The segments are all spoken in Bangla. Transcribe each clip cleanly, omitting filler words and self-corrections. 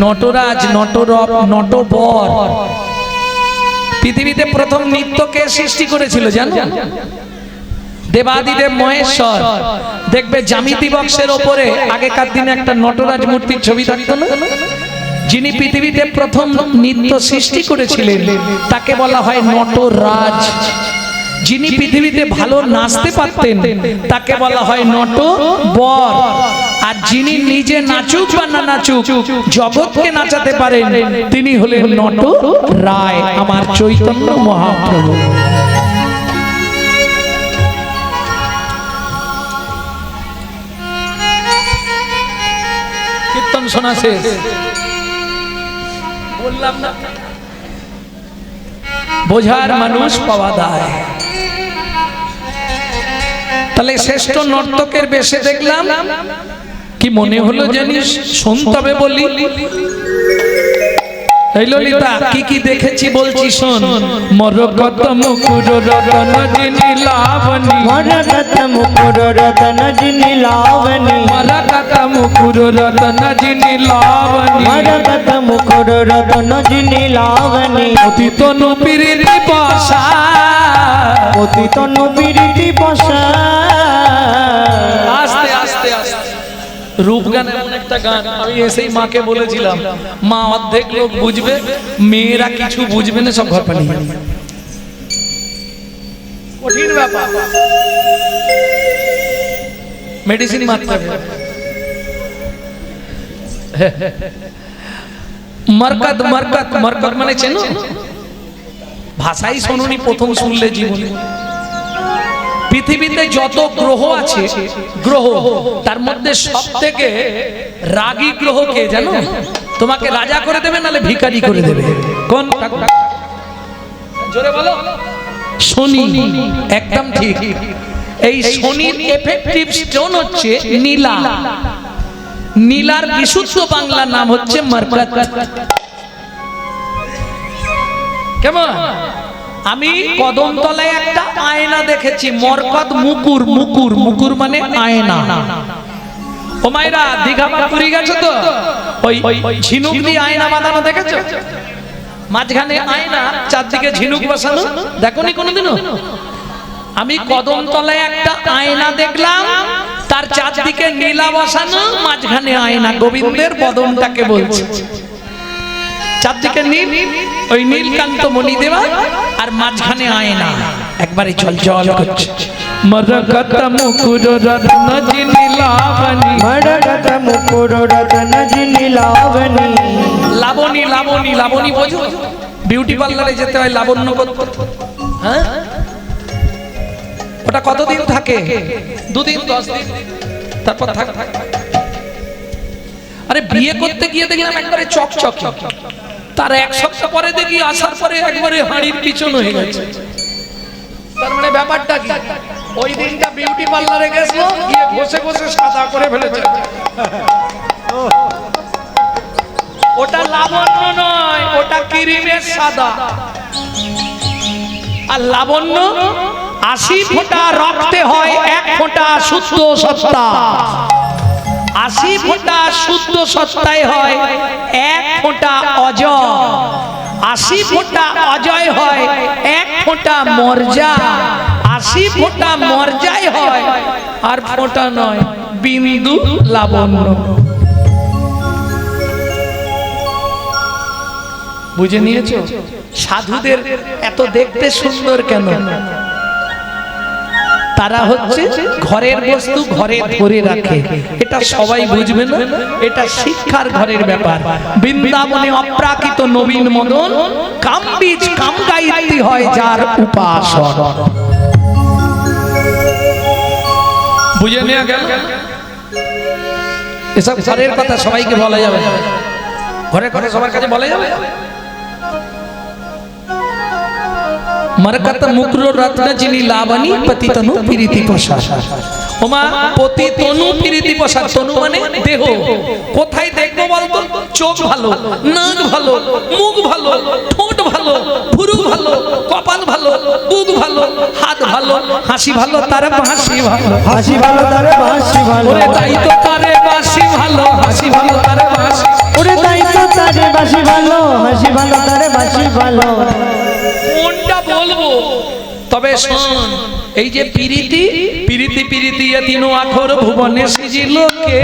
নটরাজ, নটরব, নটবর। পৃথিবীতে প্রথম নৃত্যকে সৃষ্টি করেছিল জানো? দেবাদিদেব মহেশ্বর। দেখবে জ্যামিতি বক্সের ওপরে আগেকার দিনে একটা নটরাজ মূর্তির ছবি থাকতো না? যিনি পৃথিবীতে প্রথম নৃত্য সৃষ্টি করেছিলেন তাকে বলা হয় নটরাজ। যিনি পৃথিবীতে ভালো নাচতে পারতেন তাকে বলা হয় নটবর। আর যিনি নিজে নাচুক বা না নাচুক জগৎকে নাচাতে পারেন তিনি হলেন নটরায়, আমার চৈতন্য মহাপ্রভু। কীর্তন শোনা শেষ, বললাম না বোঝার মানুষ পাওয়া দায়। তাহলে শ্রেষ্ঠ নর্তকের বেশে দেখলাম, কি মনে হলো জানিস? শুনতে হবে বলি। এই ললিতা কি কি দেখেছি বলছি শোন। মরকত মুকুর রতন জিনি লাবণী, মরকত মুকুর রতন জিনি লাবণী, মরকত মুকুর রতন জিনি লাবণী, মরকত মুকুর রতন জিনি লাবণী। অতি তনু পিরিতি বসা, অতি তনু পিরিতি বসা। আস্তে আস্তে আস্তে রূপ গান এমন একটা গান, আমি এসেই মাকে বলেছিলাম মা অর্ধেক লোক বুঝবে, মেয়েরা কিছু বুঝবে না, সব ঘর পালিয়ে যাবে। কঠিন ব্যাপার, মেডিসিন মারতে হবে। মরকত মরকত মরকত মানে চেনো? ভাষাই শোনোনি, প্রথম শুনলে জীবনে। পৃথিবীতে যত গ্রহ আছে, গ্রহ তার মধ্যে সব থেকে রাগী গ্রহ কে জানো? তোমাকে রাজা করে দেবে নালে ভিখারি করে দেবে। কোন? জোরে বলো। শনি। একদম ঠিক। এই শনির এফেক্টিভ স্টোন হচ্ছে নীলা। নীলার বিশুদ্ধ বাংলা নাম হচ্ছে মরকত। কেমন? আমি কদমতলায় একটা আয়না দেখেছি, মরকত মুকুর। মুকুর মুকুর মানে আয়না। ও মায়েরা দীঘা পুরী গেছো তো? ওই ঝিনুক দিয়ে আয়না বাঁধানো দেখেছো? মাঝখানে আয়না, চারদিকে ঝিনুক বসানো, দেখোনি কোনোদিনও? আমি কদমতলায় একটা আয়না দেখলাম, তার চারদিকে নীলা বসানো, মাঝখানে আয়না। গোবিন্দের বদনটাকে বলছে। চারদিকে নীল, ওই নীলকান্ত মণি দেওয়া, আর মাঝখানে আয়না, একবারে জল জল করছে। মরকত মুকুর রত্ন জিনি লাবণী, মরকত মুকুর রতন জিনি লাবণী। লাবণী লাবণী লাবণী বোঝো? বিউটি পার্লারে যেতে হয় লাবণ্য করতে। হ্যাঁ, ওটা কতদিন থাকে? 2 দিন 10 দিন, তারপর থাকে। আরে বিয়ে করতে গিয়ে দেখলাম একবারে চকচক, তার 1 সপ্তাহ পরে দেখি আসার পরে একবারে হাড়ির পিছন হয়ে গেছে। তার মানে ব্যাপারটা কি? ওই দিনটা বিউটি পার্লারে গেছিল, গিয়ে বসে বসে সাদা করে ফেলেছে। ওটা লাবণ্য নয়, ওটা ক্রিমের সাদা। আর লাবণ্য 80 ফোঁটা রক্তে হয়, 1 ফোঁটা শুদ্ধ সত্তা। 80 ফোঁটা শুদ্ধ সত্তায় হয়, 1 ফোঁটা অজয়। 80 ফোঁটা অজয় হয়, 1 ফোঁটা মর্যা। 80 ফোঁটা মর্যায় হয়, আর ফোঁটা নয়, বিন্দু লাবণ্য। বুঝে নিয়েছো? সাধুদের এত দেখতে সুন্দর কেন? তারা হচ্ছে ঘরের বস্তু ঘরে ধরে রাখে। এটা সবাই বুঝবে না, এটা শিক্ষার ঘরের ব্যাপার। বৃন্দাবনে অপ্রাকৃত নবীন মদন, কাম বীজ কাম গায়িত্রী হয় যার উপাসক। বুঝে নেওয়া গেল? এসব ঘরের কথা সবাইকে বলা যাবে, ঘরে ঘরে সবার কাছে বলা যাবে। मरकत मुकुर रत्न जिनी लावणी पति तनु प्रीति प्रसाद। ওমা পতি তনু প্রীতি প্রসাদ। তনু মানে দেহ। কোথায় দেখবো বলতো? চোখ ভালো, নাক ভালো, মুখ ভালো, ঠোঁট ভালো, ভুরু ভালো, কপাল ভালো, বুক ভালো, হাত ভালো, হাসি ভালো, তার হাসি ভালো, হাসি ভালো তার বাঁশি ভালো। ওরে তাই তো তারে বাঁশি ভালো, হাসি ভালো তারে বাঁশি। ওরে তাই তো বাসি ভালো, হাসি ভালো তারে বাসি ভালো। কোনটা বলবো? তবে শোন, এই যে পিরিতি পিরিতি পিরিতি এ তিন আখর ভুবনে সিজিল কে,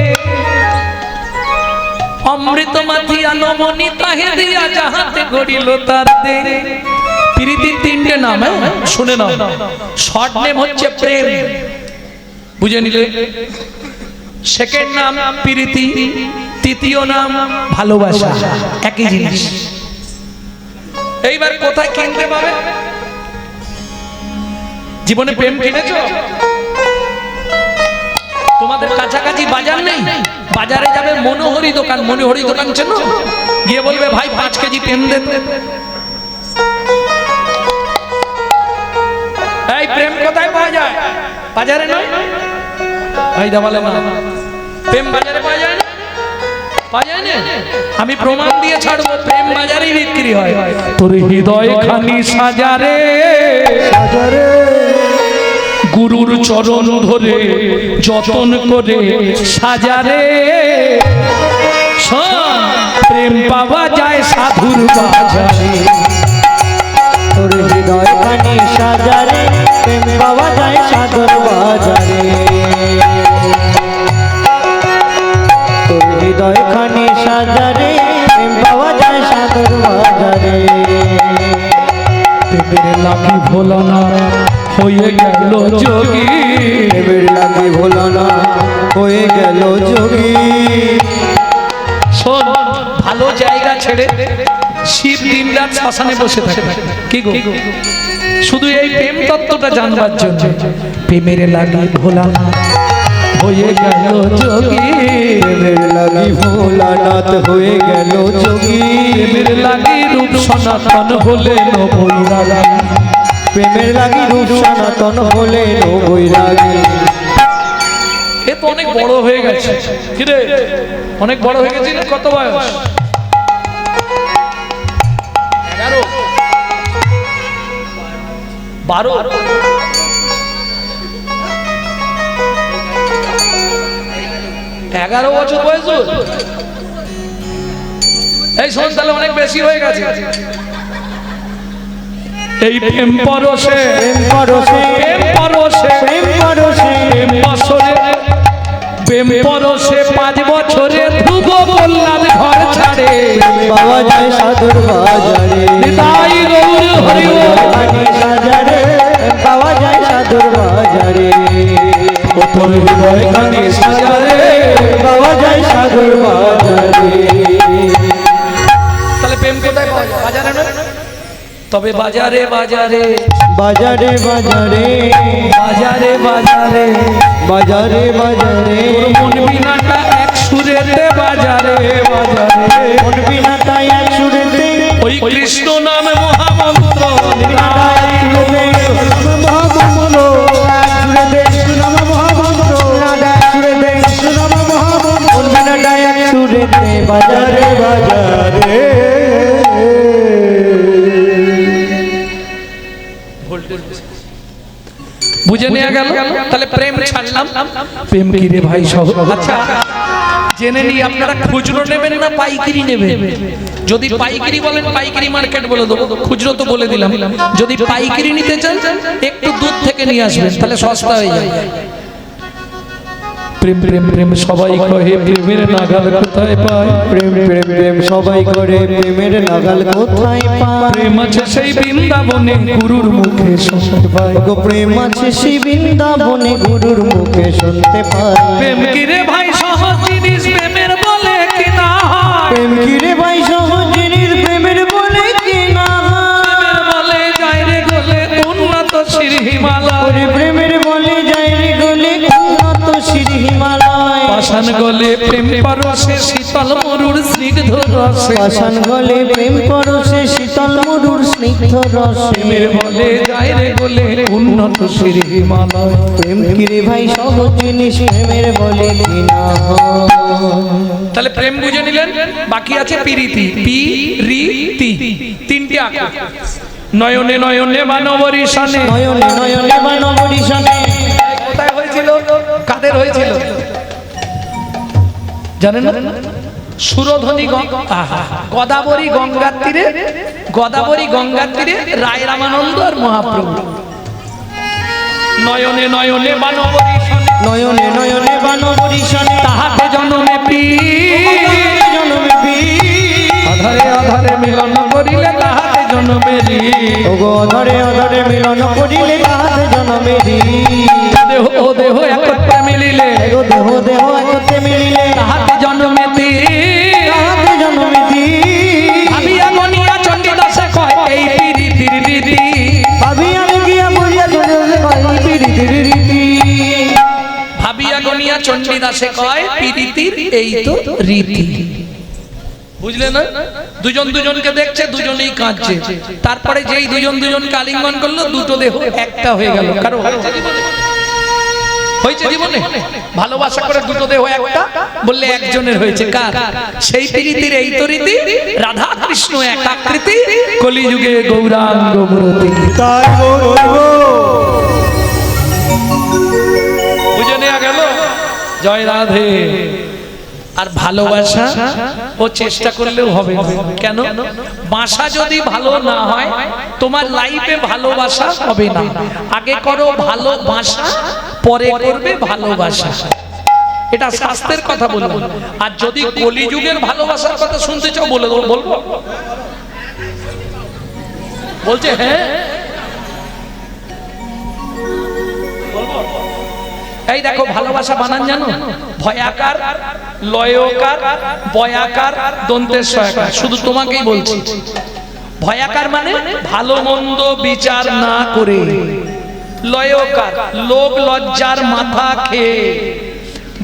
অমৃত মাথি আলো মনি তাহে দিয়া যাহাতে গড়িল তার দে। পিরিতির তিনটে নাম, শুনে নাও। শর্ট নেম হচ্ছে প্রেম, বুঝে নিলে। সেকেন্ড নাম প্রীতি, তৃতীয় নাম ভালোবাসা, একই জিনিস। এইবার কোথায় কিনতে পাবে? জীবনে প্রেম কিনেছো? তোমাদের কাছাকাছি বাজার নেই? বাজারে যাবে মনোহরি দোকান, মনোহরি দোকান চেনো? গিয়ে বলবে ভাই 5 কেজি প্রেম দে। এই প্রেম কোথায় পাওয়া যায়? বাজারে নয় ভাই, দাবালে না। প্রেম বাজারে পাওয়া যায় না, পাওয়া যায় না। আমি প্রমাণ দিয়ে ছাড়বো, প্রেম বাজারেই বিক্রি হয়। তোর হৃদয় খানি সাজারে সাজারে গুরুর চরণ ধরে যতন করে সাজারে। শোন, প্রেম পাওয়া যায় সাধুর বাজারে। তোর হৃদয় খানি সাজারে, প্রেম পাওয়া যায় সাধুর বাজারে। তোর হৃদয় খানি সাজারে, প্রেম পাওয়া যায় সাধুর বাজারে। প্রেমের লাগি ভোলা না হয়ে গেল যোগী, প্রেমের লাগি ভোলা না হয়ে গেল যোগী। শোন, ভালো জায়গা ছেড়ে শিব দিন রাত শ্মশানে বসে থাকে। কি গো, শুধু এই প্রেম তত্ত্বটা জানবার জন্য। প্রেমের লাগি ভোলা না হয়ে গেল যোগী, প্রেমের লাগি ভোলানাথ হয়ে গেল যোগী। প্রেমের লাগি রূপ সনাতন হলে বৈরাগী, প্রেমের লাগি রূপ সনাতন হলে বৈরাগী। এ তো অনেক বড় হয়ে গেছে। কিরে, অনেক বড় হয়ে গেছিল? কত বয়স? 11, 12, 11 বছর বয়স। এই শোন, তাহলে অনেক বেশি হয়ে গেছে। এই প্রেম পরশে, প্রেম পরশে, প্রেম পরশে, প্রেম পরশে, প্রেম বছরে, প্রেম পরশে 5 বছরে ধ্রুব বললাম ঘর ছাড়ে। পাওয়া যায় সাধুর বাজারে। নিতাই গৌর হরি বল। খানি সাজারে, প্রেম পাওয়া যায় সাধুর বাজারে। ও তোর হৃদয় খানি সাজারে, প্রেম পাওয়া যায় সাধুর বাজারে। তাহলে প্রেম কোথায় পাওয়া যায়? বাজারে নয়? তবে বাজারে বাজারে, বাজারে বাজারে, বাজারে বাজারে, বাজারে বাজারে, তোর মন বিনাটা এক সুরেতে বাজারে বাজারে। মন বিনা তাই এক সুরেতে, ওই কৃষ্ণ নাম মহামন্ত্র বিনাটা এক সুরেতে, মহামন্ত্র এক সুরেতে, সুনাম মহামন্ত্র বিনাটা এক সুরেতে, সুনাম মহামন্ত্র। মন বিনাটা এক সুরেতে, বাজারে বাজারে। বুঝে নেওয়া গেল। তাহলে প্রেম ছাড়লাম। প্রেম কি রে ভাই সহ? আচ্ছা, জেনে নিই, আপনারা খুচরো নেবেন না পাইকারি নেবেন? যদি পাইকারি বলেন পাইকারি মার্কেট বলে দেবো, খুচরো তো বলে দিলাম। যদি পাইকারি নিতে চান একটু দূর থেকে নিয়ে আসবেন, তাহলে সস্তা হয়ে যায়। প্রেম প্রেম প্রেম সবাই কহে, প্রেমের নাগাল কোথায় পায়? প্রেম প্রেম প্রেম সবাই করে, প্রেমের নাগাল কোথায় পায়? প্রেম আছে সেই বৃন্দাবনে গুরুর মুখে শুনতে পায়। গো প্রেম আছে সেই বৃন্দাবনে গুরুর মুখে শুনতে পায়। প্রেম কি রে ভাই সহজ জিনিস, প্রেমের বলে কি না? প্রেম কি রে ভাই সহজ জিনিস, প্রেমের বলে কি না? প্রেমের বলে যায় রে গলে উন্নত শ্রী হিমালয়। ওরে প্রেমের বলে যায় রে গলে উন্নত শ্রী হিমালয়। পাষাণ গলে প্রেম পরশে শীতল মরুর স্নিগ্ধ রসে। পাষাণ গলে প্রেম পরশে শীতল মধুর স্নিগ্ধ রসে। প্রেমের বলে যায় রে গলে উন্নত শ্রী হিমালয়। প্রেম কি রে ভাই সহজ জিনিস, প্রেমের বলে কি না? তাহলে প্রেম বুঝে নিলেন। বাকি আছে প্রীতি, পি রি তি, তিনটে আকার। নয়নে নয়নে মানবরিশনে, নয়নে নয়নে মানবরিশনে। কোথায় হয়েছিল? কাদের হয়েছিল জানেন না? সুরধ্বনি গদাবরী গঙ্গার তীরে, গদাবরী গঙ্গার তীরে রায় রামানন্দ আর মহাপ্রভু। নয়নে নয়নে বানবরী শোনে, নয়নে নয়নে বানবরী শোনে, তাহাতে জনমে জনমে অধরে অধরে মিলন করিলে তাহাতে জনমেরি, ওগো অধরে অধরে মিলন করিলে তাহাতে জনমেরি। দেহ ও দেহ একত্রে মিলিলে, ও দেহ দেহ একত্রে মিলিলে তাহাতে জনমেতি, তাহাতে জনমেতি। ভাবিয়া গনিয়া চণ্ডীদাসে কয় এই প্রীতির রীতি, ভাবিয়া গিয়া বলিয়া চলে কয় প্রীতির রীতি। ভাবিয়া গনিয়া চণ্ডীদাসে কয় প্রীতির এই তো রীতি। বুঝলে না? দুজন দুজনকে দেখছে, দুজনেই কাঁদছে। তারপরে যেই দুজন দুজনকে আলিঙ্গন করলো, দুটো দেহ একটা হয়ে গেল। কারো হয়েছে জীবনে? হয়েছে জীবনে? ভালোবাসা করে দুটো দেহ একটা বললে একজনের হয়েছে। কার? সেই প্রীতির এই তো রীতি, রাধা কৃষ্ণ একাকৃতি, কলিযুগে গৌরাঙ্গ মূরতি। তাই বলব বুঝে নেওয়া গেল? জয় রাধে। আর ভালোবাসা ও চেষ্টা করলেও হবে না। কেন? বাসা যদি ভালো না হয়, তোমার লাইফে ভালোবাসা হবে না। আগে করো ভালোবাসা, পরে করবে ভালোবাসা। এটা শাস্ত্রের কথা বললাম। আর যদি কলিযুগের ভালোবাসার কথা শুনতে চাও বলে দেবো, বলবো? বলছে হ্যাঁ, এই দেখো ভালোবাসা বানান জানো? ভয়াকার, লয়কার, বয়াকার, দন্তের সয়াকার। শুধু তোমাকেই বলছি। ভয়াকার মানে ভালো মন্দ বিচার না করে, লয়কার লোক লজ্জার মাথা খেয়ে,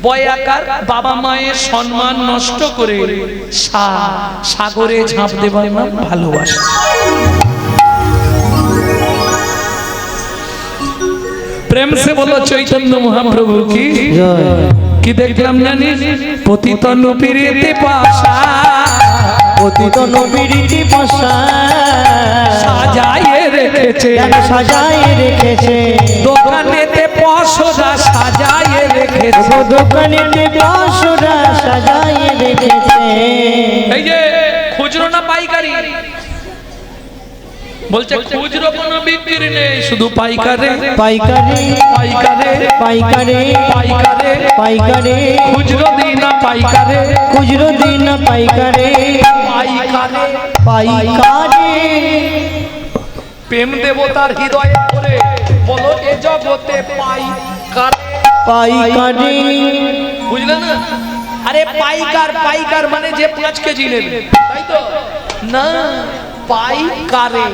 বয়াকার বাবা মায়ের সম্মান নষ্ট করে, সাগরে ঝাঁপ দেবার নাম ভালোবাসা। প্রেম সে বলো চৈতন্য মহাপ্রভু কি কি দেখলাম জানিস? পতিত নবীরীতি পাশা, পতিত নবীরীতি পাশা সাজায়ে রেখেছে, সাজায়ে রেখেছে। দোকানেতে পশরা সাজায়ে রেখেছে, দোকানেতে পশরা সাজায়ে রেখেছে। এই যে খুচরো না পাইকারি? বলছে খুচরো কোনো বিক্রি নেই, শুধু পাইকারে পাইকারে পাইকারে পাইকারে পাইকারে পাইকারে। খুচরো দিই না পাইকারে, খুচরো দিন না পাইকারে পাইকারে পাইকারে। প্রেম দেবতার হৃদয়ে করে বলো এ জগতে পাইকার পাইকারে। বুঝলে না? আরে পাইকার, পাইকার মানে যে 5 কেজি নেবে, তাই তো না? পাইকারে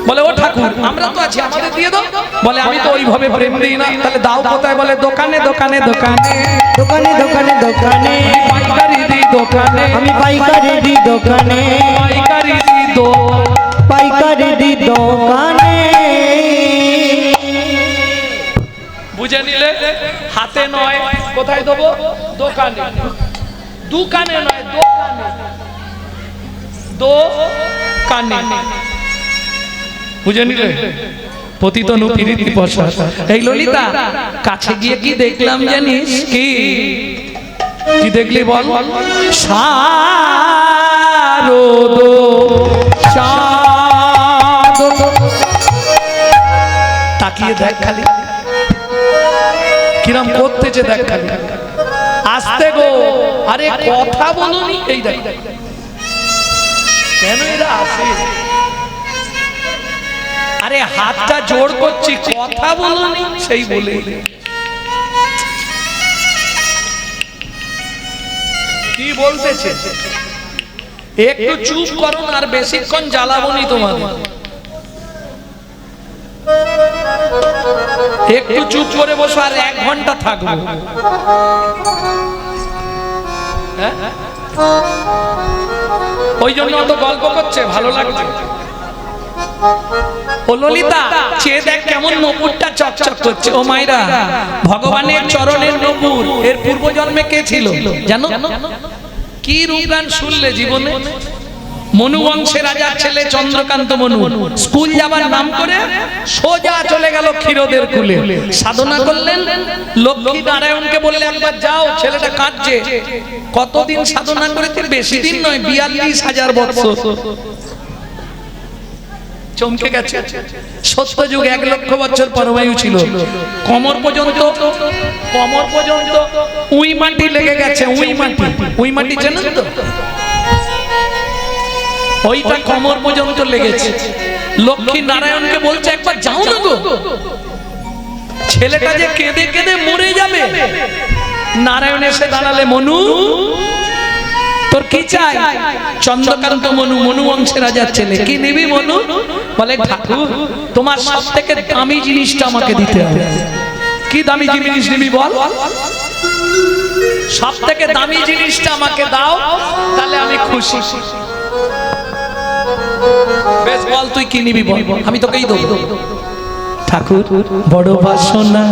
বলে ও ঠাকুর আমরা তো আছি, আমাদের দিয়ে দাও। বলে আমি তো ওইভাবে প্রেম দিই না। তাহলে দাও কোথায়? বলে দোকানে দোকানে দোকানে দোকানে দোকানে দোকানে। পাইকারি দিই দোকানে, আমি পাইকারি দি দোকানে, পাইকারি দিই পাইকারি দি দোকানে। বুঝে নিলে? হাতে নয়, কোথায় দেবো? দোকানে। দোকানে নয়, দোকানে দোকানে। বুঝে নিলে? পতিত নবীরীতি পাশা। এই ললিতা কাছে গিয়ে কি দেখলাম জানিস? কি কি দেখলি বল? শারদ শারদ, তাকিয়ে দেখ খালি কিরম করতেছে, দেখ খালি। আস্তে গো, আরে কথা বলুনি। এই দেখ কেন এরা আসে? আরে হাতটা জোর করছি, কথা বলুনি, সেই বলে কি বলতেছে? একটু চুপ করো না, আর বেশিক্ষণ জ্বালাবনি তোমাদের। একটু চুপ করে বসো, আর 1 ঘন্টা থাকবো। ওই জন্য অত গল্প করছে, ভালো লাগছে। ও ললিতা চেয়ে দেখ কেমন নপুরটা চকচক করছে। ও মাইরা, ভগবানের চরণের নপুর, এর পূর্ব জন্মে কে ছিল জানো? কি রূপগান শুনলে জীবনে? মনু বংশের রাজার ছেলে চন্দ্রকান্ত মনু স্কুল যাবার নাম করে সোজা চলে গেল ক্ষীরদের কুলে। সাধনা করলেন, লক্ষ্মী নারায়ণকে বললে একবার যাও, ছেলেটা কাঁদছে। কতদিন সাধনা করেছে? বেশি দিন নয়, 42,000 বছর। চমকে গেছে। সত্য যুগ 1 লক্ষ বছর পরমায়ু ছিল। কোমর পর্যন্ত উই মাটি লেগে গেছে। উই মাটি জানেন তো? ওইটা কোমর পর্যন্ত লেগেছে। লক্ষ্মী নারায়ণকে বলছে একবার যাও না গো, ছেলেটা যে কেঁদে কেঁদে মরে যাবে। নারায়ণ এসে দাঁড়ালে, মনু তোর কি চাই? চন্দ্রকান্ত মনু, মনু বংশের রাজার ছেলে। কি নিবি মনু? বলে ঠাকুর তোমার সব থেকে দামি জিনিসটা আমাকে দিতে হবে। কি দামি জিনিস নিবি বল? সব থেকে দামি জিনিসটা আমাকে দাও, তাহলে আমি খুশি। বেশ বল তুই কি নিবি বল, আমি তোকেই দেবো। ঠাকুর বড় বাসনা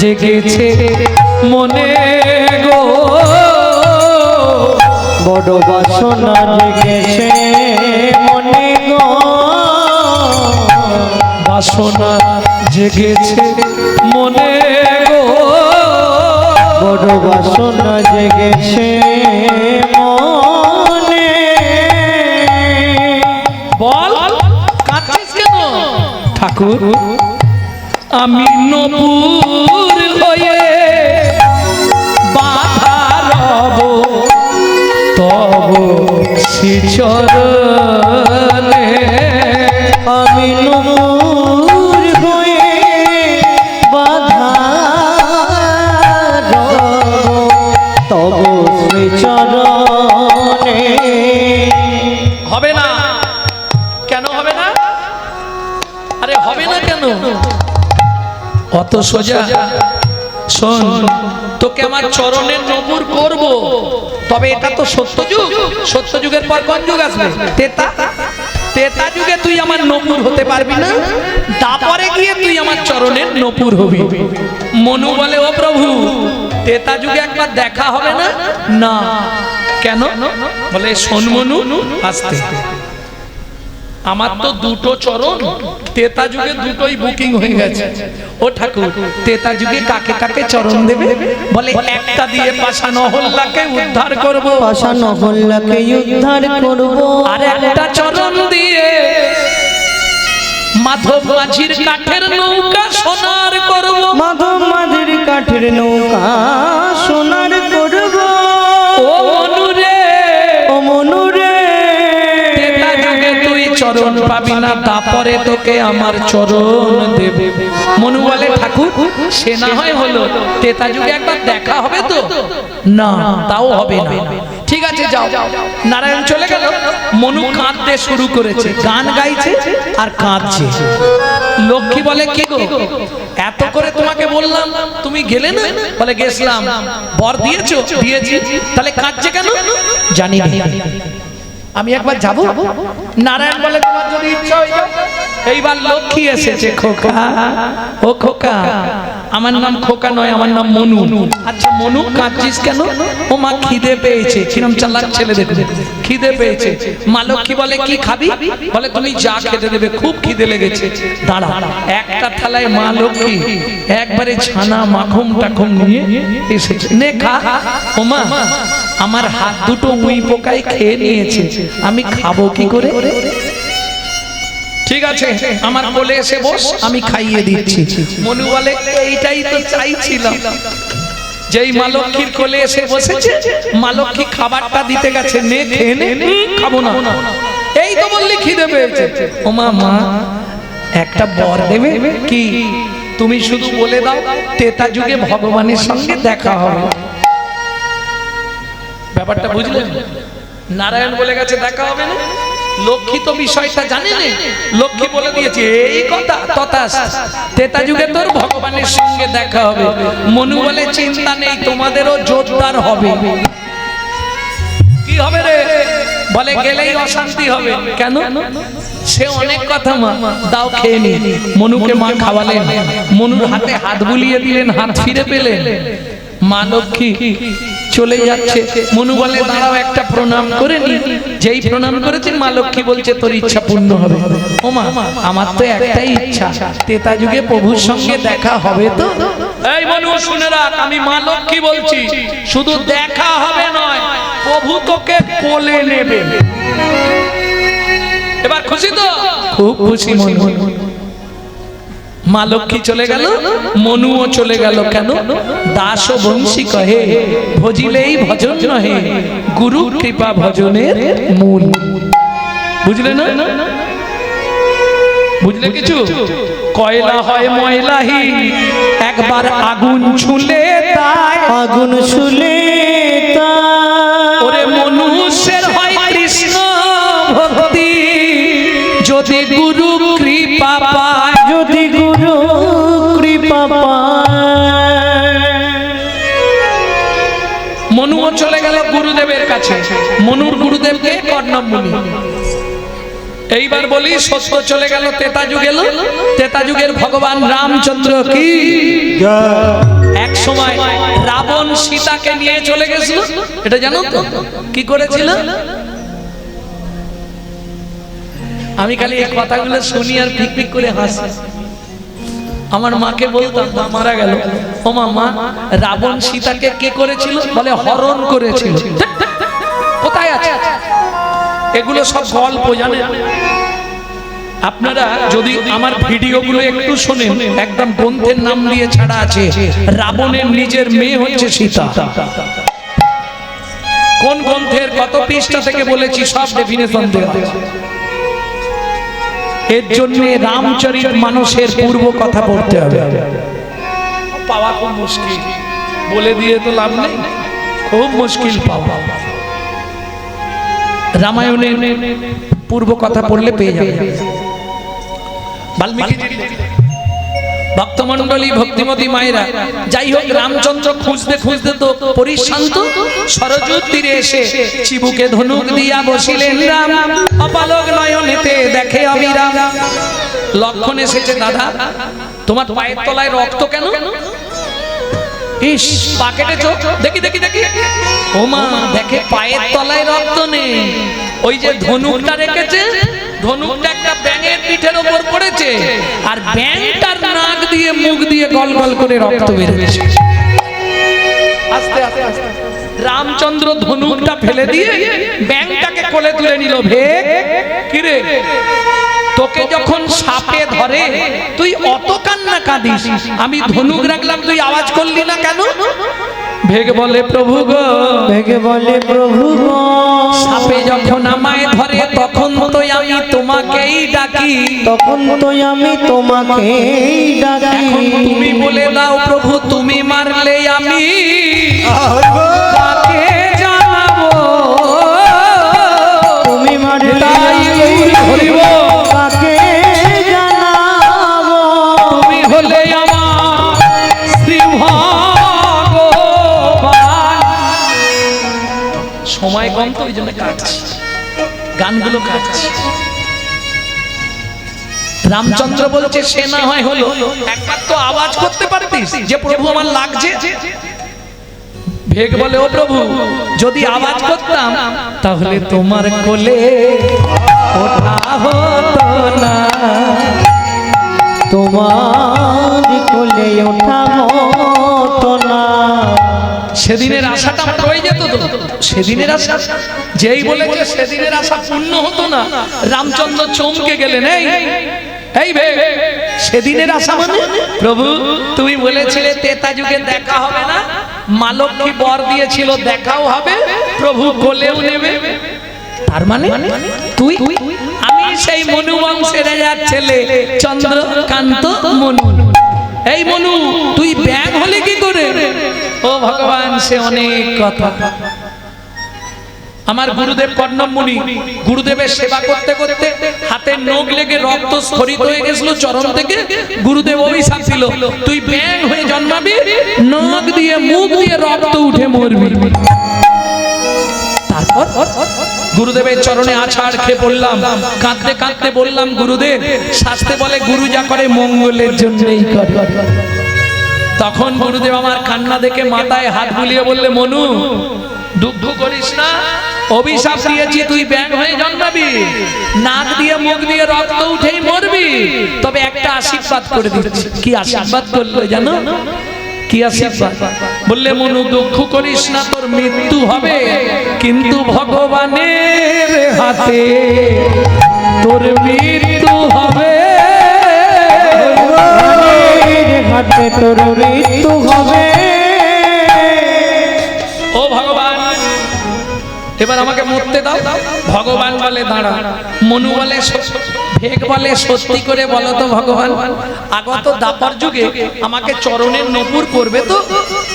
জেগেছে মনে গো, বড় বাসনা জেগেছে মনে গো, বাসনা জেগেছে মনে গো, বড় বাসনা জেগেছে মনে। বল কাঁদছিস কেন? ঠাকুর আমি নপুর হয়ে বাধা রব তব শ্রীচরণে। আমি নূর হয়ে বাধা তব শ্রীচরণে। হবে না। কেন হবে না? আরে হবে না কেন? অত সোজা। শোন, তোকে আমার চরণের নপুর করব, তবে এটা তো সত্যযুগ। সত্যযুগের পর কোন যুগ আসবে? তেতা যুগে তুই আমার নপুর হতে পারবি না, তারপরে গিয়ে তুই আমার চরণের নপুর হবি। মনু বলে, ও প্রভু তেতা যুগে একবার দেখা হবে না? না। কেন? বলে শোন মনু, আসতে আমার তো দুটো চরণ, তেতা যুগে দুটোই বুকিং হয়ে গেছে। ও ঠাকুর তেতা যুগে কাকে কাকে চরণ দেবে? বলে একটা দিয়ে পাশা নহল্লাকে উদ্ধার করব, পাশা নহল্লাকে উদ্ধার করব, আর একটা চরণ দিয়ে মাধব মাঝির কাঠের নৌকা সোনার করব, মাধব মাঝির কাঠের নৌকা সোনার করব। ও মনুরে, ও মনুরে, তেতা যুগে তুই চরণ পাবি না, তারপরে তোকে আমার চরণ দেব। মনু বলে ঠাকুর সে না হয় হলো, তেতা যুগে একবার দেখা হবে তো? না, তাও হবে না। ঠিক আছে যাও। নারায়ণ চলে গেল। মনু কাঁদতে শুরু করেছে, গান গাইছে আর কাঁদছে। লক্ষ্মী বলে কি গো এত করে তোমাকে বললাম তুমি গেলে না? বলে গেছিলাম। বর দিয়েছো? দিয়েছি। তাহলে কাঁদছে কেন? জানি না, আমি একবার যাব। নারায়ণ বলে তোমার যদি ইচ্ছা হয় যাও। এইবার লক্ষ্মী এসেছে। খোকা, ও খোকা, আমার নাম খোকা নয়, আমার নাম মনু। আচ্ছা মনু কাঁদছিস কেন? ও মা খিদে পেয়েছে। কিরম চালাক ছেলে দেখো, খিদে পেয়েছে। মা লক্ষ্মী বলে কি খাবি? বলে তুমি যা খেতে দেবে, খুব খিদে লেগেছে। দাঁড়া, একটা থালায় মা লক্ষ্মী একবারে ছানা মাখন টাখন নিয়ে এসেছে। নে খা। ও মা আমার হাত দুটো উই পোকায় খেয়ে নিয়েছে, আমি খাবো কি করে? ঠিক আছে আমার কোলে এসে বস, আমি খাইয়ে দিচ্ছি। মনু বলে এইটাই তো চাইছিলাম। যেই মা লক্ষ্মীর কোলে এসে বসেছে, মা লক্ষ্মী খাবারটা দিতে গেছে, নে খেয়ে নে। খাবো না। এই তো বললি খিদে পেয়েছে। ও মা, মা একটা বর দেবে কি? তুমি শুধু বলে দাও তেতা যুগে ভগবানের সঙ্গে দেখা হবে। ব্যাপারটা বুঝলেন? নারায়ণ বলে গেছে দেখা হবে না। লক্ষ্মী তো বিষয়টা জানে না, লক্ষ্মী বলে দিয়েছে এই কথা তথাস্তু, তেতা যুগে তোর ভগবানের সঙ্গে দেখা হবে। মনু বলে চিন্তা নেই, তোমাদেরও জোরদার হবে। কি হবে রে? বলে গেলেই অশান্তি হবে। কেন? সে অনেক কথা মা, দাও খেয়ে নি। মনুকে মা খাওয়ালেন, মনুর হাতে হাত বুলিয়ে দিলেন, হাত ফিরে পেলেন। মা লক্ষ্মী চলে যাচ্ছে। মনু বলে দাঁড়াও একটা প্রণাম করে নি। যেই প্রণাম করেছে মা লক্ষ্মী বলছে তোর ইচ্ছা পূর্ণ হবে। ও মা, আমার তো একটাই ইচ্ছা, ত্রেতা যুগে প্রভুর সঙ্গে দেখা হবে তো। এই মনু শুনে রাখ, আমি মা লক্ষ্মী বলছি, শুধু দেখা হবে নয়, প্রভু তোকে কোলে নেবে। এবার খুশি তো? খুব খুশি মনু। মা লক্ষ্মী চলে গেল, মনুও চলে গেল। কেন? দাস ও বংশী কহে ভজিলেই ভজন নহে, গুরু কৃপা ভজনের মূল। বুঝলে না? বুঝলে কিছু? কয়লা হয় ময়লাহীন, একবার আগুন ছুলে তাই, আগুন ছুলে তাই। ওরে মনুষ্যের হয় কৃষ্ণ ভক্তি, যদি গুরু কৃপা পায়, যদি গুরু কৃপা পায়। মনুও চলে গেল গুরুদেবের কাছে। মনুর গুরুদেবকে কর্ণব মুনি। এইবার বলি, সত্য চলে গেল ত্রেতা যুগ এলো। ত্রেতা যুগের ভগবান রামচন্দ্র কি এক সময় রাবণ সীতাকে নিয়ে চলে গেছিল। এটা জানো তো কি করেছিল? আমি খালি এই কথাগুলো শুনি আর পিক পিক করে হাসি। আমার মাকে বলতাম, মা মারা গেল, ও মা, রাবণ সীতাকে কে করেছিল? বলে হরণ করেছিল। কোথায় আছে? এগুলো সব গল্প জানেন আপনারা। যদি আমার ভিডিওগুলো একটু শোনেন, একদম গ্রন্থের নাম দিয়ে ছাড়া আছে। রাবণের নিজের মেয়ে হচ্ছে সীতা। কোন গ্রন্থের কত পৃষ্ঠা থেকে বলেছি, সব ডেফিনেশন দেওয়া আছে। এর জন্য রামচরিত মানসের পূর্ব কথা পড়তে হবে। পাওয়া খুব মুশকিল, বলে দিয়ে তো লাভ নেই, খুব মুশকিল পাওয়া। রামায়ণের পূর্ব কথা পড়লে পেয়ে যাবে। বাল্মীকি ভক্তমন্ডলী, ভক্তিমতী মায়েরা, যাই হোক, রামচন্দ্র খুঁজতে খুঁজতে তো পরিশান্ত। সরযূ তীরে এসে চিবুকে ধনুক দিয়া বসিলেন রাম, অপালক নয়নেতে দেখে অবিরাম। লক্ষণ এসেছে, দাদা তোমার পায়ের তলায় রক্ত কেন? ইস, পা কেটেছো? দেখি দেখি দেখি। ও মা, দেখে পায়ের তলায় রক্ত নেই, ওই যে ধনুকটা রেখেছে, ধনুকটা একটা ব্যাঙের পিঠের উপর পড়েছে, আর ব্যাঙটার নাক দিয়ে মুখ দিয়ে গল গল করে রক্ত বেরোচ্ছে। আস্তে আস্তে আস্তে রামচন্দ্র ধনুকটা ফেলে দিয়ে ব্যাঙটাকে কোলে তুলে নিল। ভেগ, কিরে, তোকে যখন সাপে ধরে তুই অত কান্না কাঁদিস, আমি ধনুক রাখলাম, তুই আওয়াজ করলি না কেন? ভেগ বলে, প্রভু গো, ভেগে বলে, প্রভু গো, সাপে যখন আমায় ধরে তখন তো আমি তোমাকেই ডাকি, তখন তো আমি তোমাকেই ডাকি। এখন তুমি বলে দাও প্রভু, তুমি মারলে আমি কাকে জানাবো? তুমি মারলে তাই হরিব কাকে জানাবো? তুমি হলে আমার শ্রী ভগবান। সময় কম তো ওই জন্য কাটছি, গানগুলো কাটছি। রামচন্দ্র বলছে, সে না হয় হলো, একবার তো আওয়াজ করতে পারতিস যে প্রভু আমার লাগছে। ভেগ বলে, ও প্রভু, যদি আওয়াজ করতাম তাহলে তোমার কোলে ওঠা হতো না, তোমার কোলে ওঠা হতো না। সেদিনের আশাটা আমার রয়ে যেত তো। সেদিনের আশা যেই বলেছে সেদিনের আশা পূর্ণ হতো না, রামচন্দ্র চমকে গেলেন। এই ভেগ, সেদিনের আশা মানে? প্রভু, তুমি বলেছিলে ত্রেতা যুগে দেখা হবে না, মা লক্ষ্মী বর দিয়েছিল দেখাও হবে, প্রভু কোলেও নেবে। তার মানে তুই, আমি সেই মনু বংশের রাজার ছেলে চন্দ্রকান্ত মনু। এই মনু, তুই ব্যাং হলে কি করে? ও ভগবান, সে অনেক কথা। আমার গুরুদেব কর্ণব মুনি, গুরুদেবের সেবা করতে করতে হাতের নখ লেগে রক্ত স্খলিত হয়ে গেছিল চরণ থেকে। গুরুদেব অভিশাপ দিল, তুই ব্যাং হয়ে জন্মাবি, নখ দিয়ে মুখ দিয়ে রক্ত উঠে মরবি। তারপর গুরুদেবের চরণে আছাড় খেয়ে পড়লাম, কাঁদতে কাঁদতে বললাম, গুরুদেব, শাস্ত্রে বলে গুরু যা করে মঙ্গলের জন্যই করে। তখন গুরুদেব আমার কান্না দেখে মাথায় হাত বুলিয়ে বললে, মনু দুঃখ করিস না, অভিশাপ দিয়েছি তুই ব্যাঙ হয়ে জন্মাবি, নাক দিয়ে মুখ দিয়ে রক্ত উঠেই মরবি, তবে একটা আশীর্বাদ করে দিচ্ছি। কি আশীর্বাদ করলো জানো? কি আশীর্বাদ? বললে, মনু দুঃখ করিস না, তোর মৃত্যু হবে, কিন্তু ভগবানের হাতে তোর মৃত্যু হবে। হাতে তোর মৃত্যু হবে। ও ভগবান, এবার আমাকে মরতে দাও। ভগবান বলে, দাঁড়া। মনু বলে, ভেগ বলে, সত্যি করে বলো তো ভগবান, আগত দাপর যুগে আমাকে চরণের নপুর করবে তো?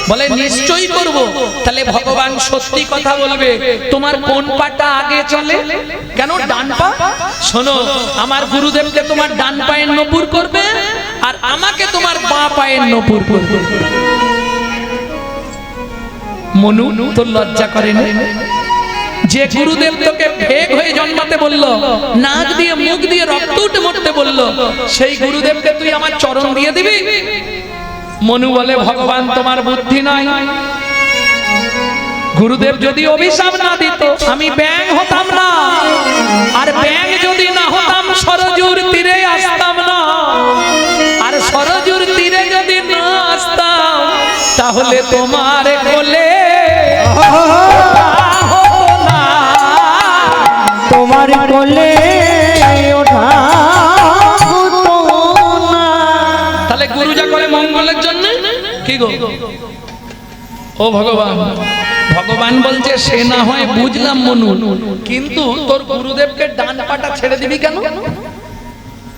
বলে, নিশ্চয়ই করব। তাহলে ভগবান সত্যি কথা বলবে, তোমার কোন পাটা আগে চলে? কেন ডান পা? শোনো, আমার গুরুদেবকে তোমার ডান পায়ের নপুর করবে, আর আমাকে তোমার বাঁ পায়ের নপুর করবে। মনু, তোর লজ্জা করে না? যে গুরুদেব তোকে ভেগ হয়ে জন্মাতে বললো, নাক দিয়ে মুখ দিয়ে রক্ত উঠে মরতে বললো, সেই গুরুদেবকে তুই আমার চরণ দিয়ে দিবি? মনু বলে, ভগবান তোমার বুদ্ধি নাই। গুরুদেব যদি অভিশাপ না দিত আমি ব্যাঙ হতাম না, আর ব্যাঙ যদি না হতাম সরজুর তীরে আসতাম না, আর সরজুর তীরে যদি না আসতাম তাহলে তোমার কোলে তোমার কোলে ওঠা হতো না। তাহলে গুরু যা করে মঙ্গলের জন্য, কি গো? ও ভগবান, ভগবান বলছে, সে না হয় বুঝলাম মনু, কিন্তু তোর গুরুদেবকে ডান পাটা ছেড়ে দিবি কেন?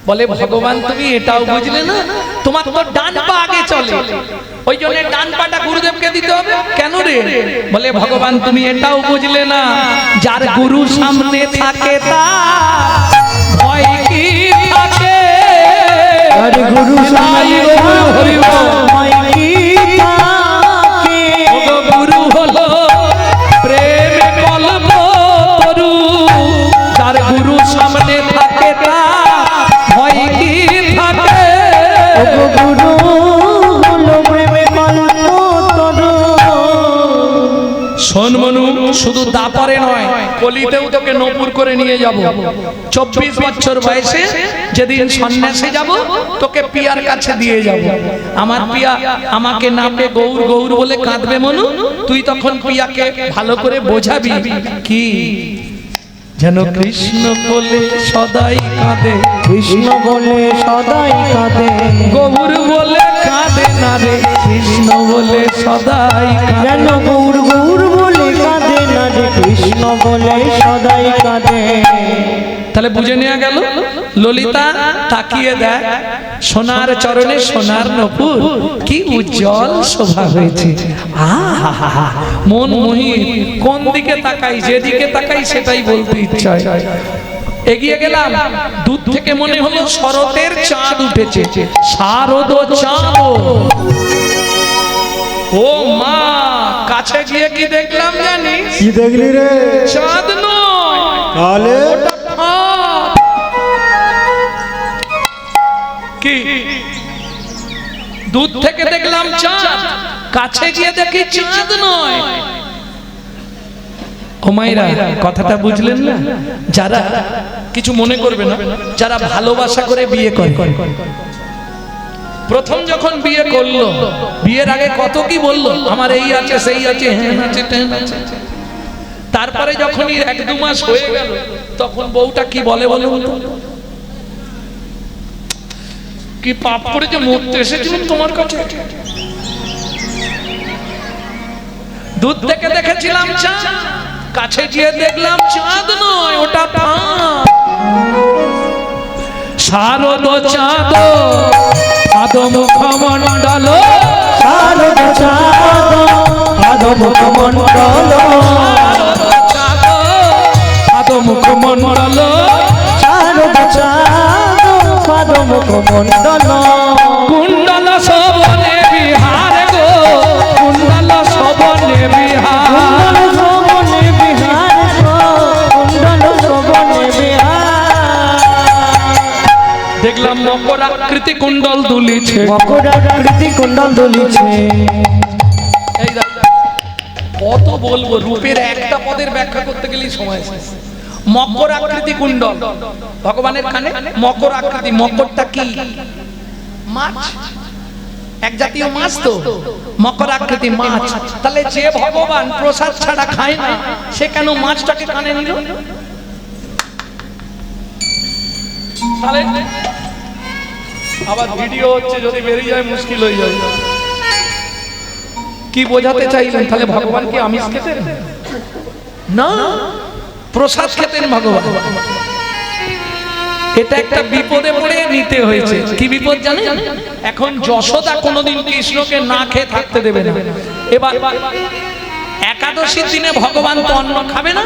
বলে, ভগবান তুমি এটাও বুঝলে না, তোমার তো ডান পা আগে চলে, ওই জন্য ডান পাটা গুরুদেবকে দিতে হবে। কেন রে? বলে, ভগবান তুমি এটাও বুঝলে না, যার গুরু সামনে থাকে তার ভয় কি থাকে? আর গুরু সামনে ভয় কি থাকে? ও গুরু হলো প্রেম কল্প তরু, যার গুরু সামনে থাকে তার ভয় কি থাকে? ও গুরু হলো প্রেম কল্প তরু। শোন মনু, শুধু দাপরে নয়, কলিতেও তোকে নপুর করে নিয়ে যাব। 24 বছর বয়সে যেদিন সন্ন্যাসে যাব, তোকে পিয়ার কাছে দিয়ে যাব। আমার পিয়া আমাকে নামে গৌর গৌর বলে কাঁদবে মনু, তুই তখন পিয়াকে ভালো করে বোঝাবি কি যেন কৃষ্ণ বলে সদাই কাঁদে, কৃষ্ণ বলে সদাই কাঁদে, গৌর বলে কাঁদে না রে, কৃষ্ণ বলে সদাই কাঁদে। যেন গৌর গৌর বলে কাঁদে না রে, কৃষ্ণ বলে সদাই কাঁদে। তাহলে বুঝে নেওয়া গেল। ললিতা তাকিয়ে দেখ, সোনার চরণে সোনার নপুর, কি উজ্জ্বল শোভা হয়েছে। আহা, মন মোহিত, কোন দিকে তাকাই, যেদিকে তাকাই সেটাই বলতে ইচ্ছা হয়। এগিয়ে গেলাম, দূর থেকে মনে হলো শরতের চাঁদ উঠেছে, শারদ চাঁদ। ও মা, কাছে গিয়ে কি দেখলাম জানিস? কি দেখলি রে? চাঁদ নয়, তাহলে ওটা ফাঁদ। কি? দূর থেকে দেখলাম চাঁদ, কাছে গিয়ে দেখি চাঁদ নয়। ও মাইরা, কথাটা বুঝলেন না? যারা, কিছু মনে করবে না, যারা ভালোবাসা করে বিয়ে করে, প্রথম যখন বিয়ে করলো, বিয়ের আগে কত কি বললো, আমার এই আছে সেই আছে, হ্যাঁ আছে ট্যান আছে। তারপরে যখনই 1-2 মাস হয়ে গেল, তখন বউটা কি বলে বলে কি পাপ করে যে মরতে এসেছিলাম তোমার কাছে। দূর থেকে দেখেছিলাম চাঁদ, কাছে গিয়ে দেখলাম চাঁদ নয়, ওটা ফাঁদ। শারদ চাঁদ আদো মুখমণ্ডল, শারদ চাঁদ আদো মুখমণ্ডল, আদো মুখমণ্ডল, শারদ চাঁদ আদো মুখমণ্ডল। কুণ্ডল শোভনে বিহার গো, কুণ্ডল শোভনে বিহার, কুণ্ডল শোভনে বিহার গো, কুণ্ডল শোভনে বিহার। দেখলাম মকর আকৃতি কুণ্ডল দুলিছে, মকর আকৃতি কুণ্ডল দুলিছে। এই দেখ, কত বলবো, রূপের একটা পদের ব্যাখ্যা করতে গেলেই সময় শেষ। মকর আকৃতি কুণ্ডল, ভগবানের কানে মকর আকৃতি। মকরটা কি? মাছ, এক জাতীয় মাছ তো, মকর আকৃতি মাছ। তাহলে যে ভগবান প্রসাদ ছাড়া খায় না, সে কেন মাছটাকে কানে নিল? তাহলে আবার ভিডিও হচ্ছে, যদি বেরিয়ে যায় মুশকিল হয়ে যাবে। কি বোঝাতে চাইলেন? তাহলে ভগবান কি আমিষ খেতেন না, প্রসাদ খেতেন ভগবান। এটা একটা বিপদে পড়ে নিতে হয়েছে। কি বিপদ জানেন? এখন যশোদা কোনোদিন কৃষ্ণকে না খেয়ে থাকতে দেবে না। এবার একাদশীর দিনে ভগবান তো অন্ন খাবে না,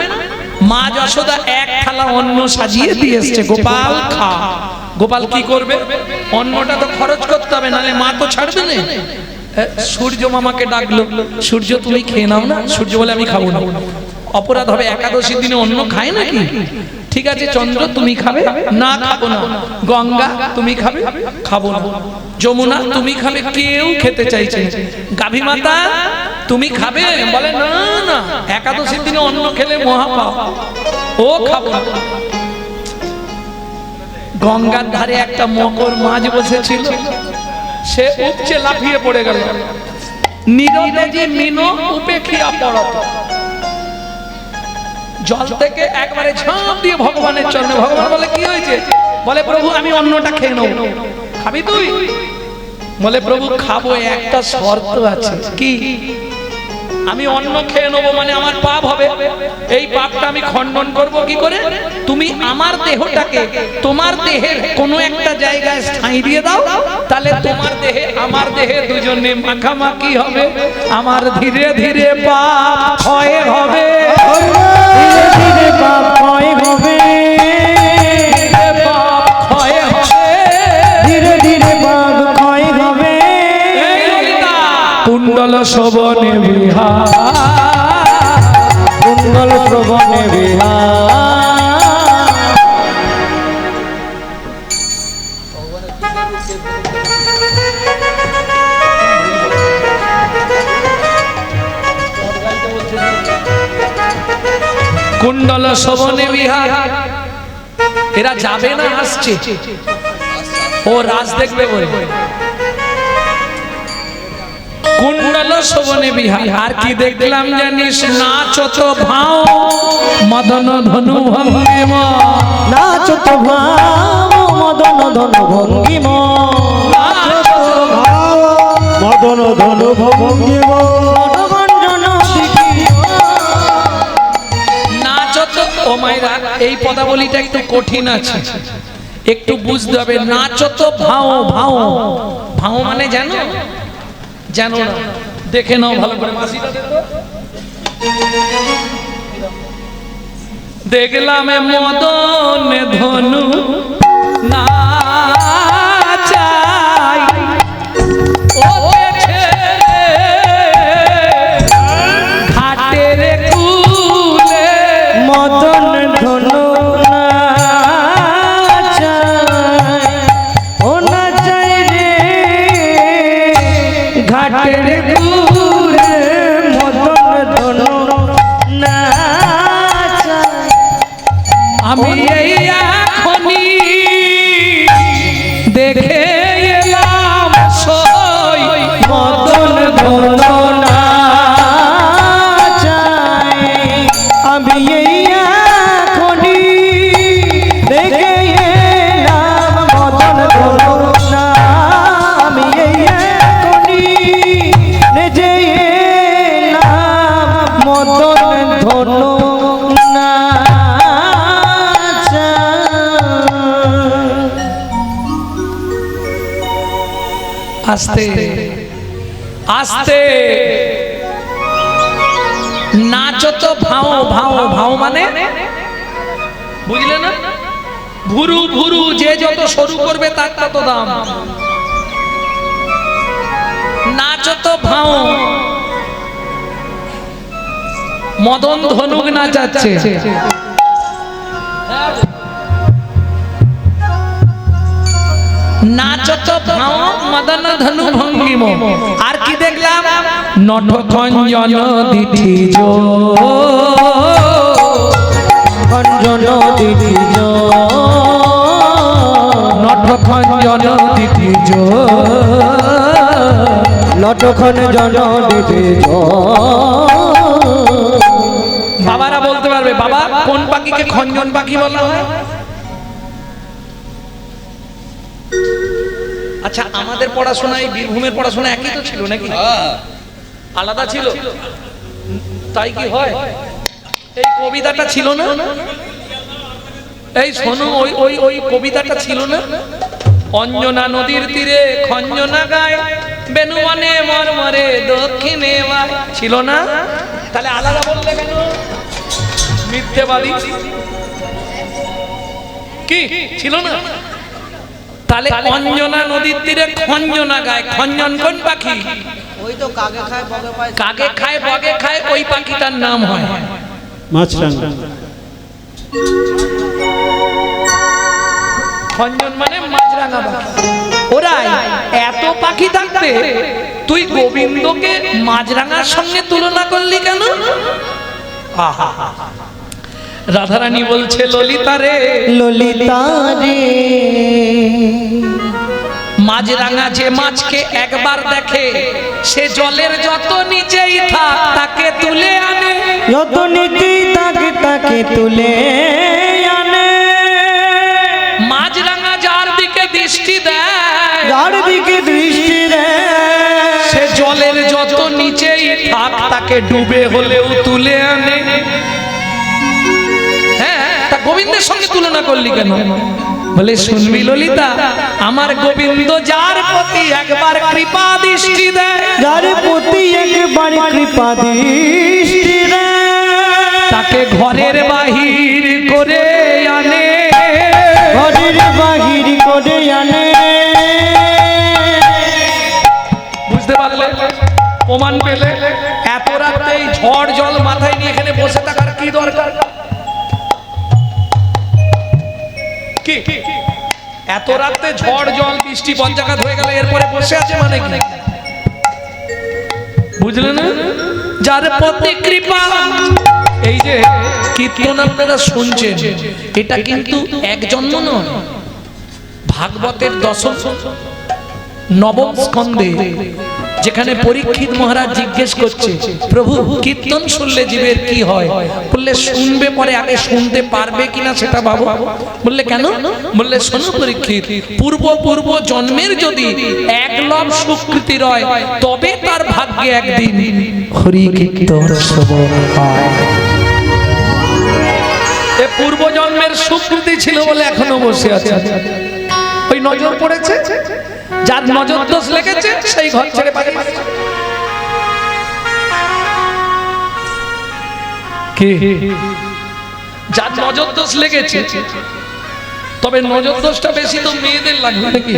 মা যশোদা এক থালা অন্ন সাজিয়ে দিয়ে এসছে, গোপাল খা। গোপাল কি করবে? অন্নটা তো খরচ করতে হবে, নাহলে মা তো ছাড়বে না। সূর্য মামাকে ডাকলো, সূর্য তুমি খেয়ে নাও না। সূর্য বলে আমি খাবো না, অপরাধ হবে, একাদশীর দিনে অন্ন খায় নাকি? ঠিক আছে চন্দ্র তুমি খাবে না? খাবো না। গঙ্গা তুমি খাবে? খাবো না। যমুনা তুমি খাবে? কেউ খেতে চাইছে। গাভী মাতা তুমি খাবে? বলে না না, একাদশীর দিনে অন্ন খেলে মহাপাপ, ও খাবো না। গঙ্গার ধারে একটা মকর মাছ বসেছিল, সে উপচে লাফিয়ে পড়ে গেল। নীরদেজি মিনো উপেক্ষিয়া পড়ত, জল থেকে একবারে ঝাঁপ দিয়ে ভগবানের চরণে। ভগবান বলে কি হয়েছে? বলে প্রভু আমি অন্নটা খেয়ে নেব। খাবি তুই? বলে প্রভু খাবো, একটা শর্ত আছে। কি? আমি অন্ন খেয়ে নেবো মানে আমার পাপ হবে। এই পাপটা আমি খণ্ডন করব কি করে? তুমি আমার দেহটাকে তোমার দেহের কোনো একটা জায়গায় ঠাঁই দিয়ে দাও, তাহলে তোমার দেহে আমার দেহে দুজনে মাখামাখি হবে, আমার ধীরে ধীরে পাপ ক্ষয় হবে, ধীরে ধীরে পাপ ক্ষয় হবে, পাপ ক্ষয় হবে, ধীরে ধীরে পাপ ক্ষয় হবে। কুণ্ডল শোভনে বিহার, কুণ্ডল শ্রবণে বিহার। কুণ্ডল শোভনে বিহার। এরা যাবে না আসছে? ও রাজ দেখবে বলে। কুণ্ডল শোভনে বিহার। আর কি দেখলাম জানিস? নাচত ভাও মদন ধনু ভঙ্গিম, নাচত ভাব মদন ধন ভঙ্গিম, মদন ধন ভঙ্গিম, মনোরঞ্জন নাচত। ও মায়েরা, এই পদাবলীটা একটু কঠিন আছে, একটু বুঝতে হবে। নাচত ভাও, ভাও ভাও মানে জানো? জানো না? দেখে নাও ভালো করে। মাসিটা দেখো, দেখলাম মদন ধনু নাচাই, ও দেখে ঘাটের কুলে, মদন ধন নাচায়, ও নাচায় রে ঘাটের কুলে, মদন ধন নাচায়। আমি এই এখনি দেখে এলাম সই, মদন ধন নাচায়, আমি এই এখনি দেখে এলাম মদন ধন না, আমি এই এখনি দেখে এলাম মদন ধন নাচায়। আস্তে আস্তে নাচত ভাও, ভাও ভাও মানে বুঝলে না? ভুরু ভুরু, যে যত শুরু করবে তার তত দাম। নাচত ভাও, মদন ধনুক নাচাচ্ছে। নাচত ভাও মদন ধনু ভঙ্গিম। আর কি দেখলাম? নট খঞ্জন দিঠি জো, খঞ্জন দিঠি জো, নট খঞ্জন দিঠি জো, লটখন জন দিঠি জো। বাবারা বলতে পারবে বাবা কোন পাখিকে খঞ্জন পাখি বলা হয়? আচ্ছা, আমাদের পড়াশোনায় বীরভূমের পড়াশোনা একই তো ছিল নাকি? আলাদা ছিল? তাই কি হয়? এই কবিতাটা ছিল না? এই শোনো, ওই ওই ওই কবিতাটা ছিল না? অঞ্জনা নদীর তীরে খঞ্জনা গায়, বেনুবনে মরমরে দক্ষিণে বায়, ছিল না? তাহলে আলাদা বললে কেন? মিথ্যেবাদী। কি ছিল না? তাহলে অঞ্জনা নদীর তীরে খঞ্জনা গায়, খঞ্জন কোন পাখি? ওই তো কাকে খায় বগে পায়। কাকে খায় বগে খায়, ওই পাখিটার নাম হয় মাছরাঙা। খঞ্জন মানে মাছরাঙা পাখি। ওরাই এত পাখি থাকতে তুই গোবিন্দকে মাছরাঙার সঙ্গে তুলনা করলি কেন? আহা, রাধারানী বলছে ললিতা রে, ললিতা রে, মাছরাঙা যে মাছকে একবার দেখে সে জলের যত নিচেই থাক তাকে তুলে আনে, যত নীতি তাকে তাকে তুলে আনে। মাছরাঙা যার দিকে দৃষ্টি দেয়, যার দিকে দৃষ্টি দেয়, সে জলের যত নিচেই থাক তাকে ডুবে হলেও তুলে আনে। হ্যাঁ, তা গোবিন্দের সঙ্গে তুলনা করলি কেন? বলে শুনবি ললিতা, আমার গোবিন্দ যার প্রতি একবার কৃপা দৃষ্টি দেয়, যার প্রতি একবার কৃপা দৃষ্টি দেয়, তাকে ঘরের বাহির করে আনে, ঘরের বাহির করে আনে। বুঝতে পারলে? প্রমাণ পেলে? এত রাতে ঝড় জল মাথায় নিয়ে এখানে বসে থাকার কি দরকার? কি এত রাতে ঝড় জল বৃষ্টি পঞ্চাঘাত হয়ে গেল, এরপরে বসে আছে মানে কি? বুঝলে না? যার প্রতি কৃপা। এই যে কীর্তন আপনারা শুনছেন, এটা কিন্তু এক জন্ম নয়, ভাগবতের দশম নবম স্কন্ধে, যেখানে পরীক্ষিত মহারাজ জিজ্ঞেস করছে প্রভু কীর্তন শুনলে জীবের কি হয়? বললে শুনবে, পরে আগে শুনতে পারবে কিনা সেটা ভাবো। বললে কেন? বললে শোনো পরীক্ষিত, পূর্ব পূর্ব জন্মের যদি এক লব সুকৃতি রয় তবে তার ভাগ্যে একদিন হরি কীর্তন শ্রবণ হয়। এ পূর্ব জন্মের সুকৃতি ছিল বলে এখনো বসে আছে। ওই নজর পড়েছে, যার নজর দোষ লেগেছে সেই ঘর ছেড়ে পালিয়ে গেছে। কে? যার নজর দোষ লেগেছে। তবে নজর দোষটা বেশি তো মেয়েদের লাগবে নাকি?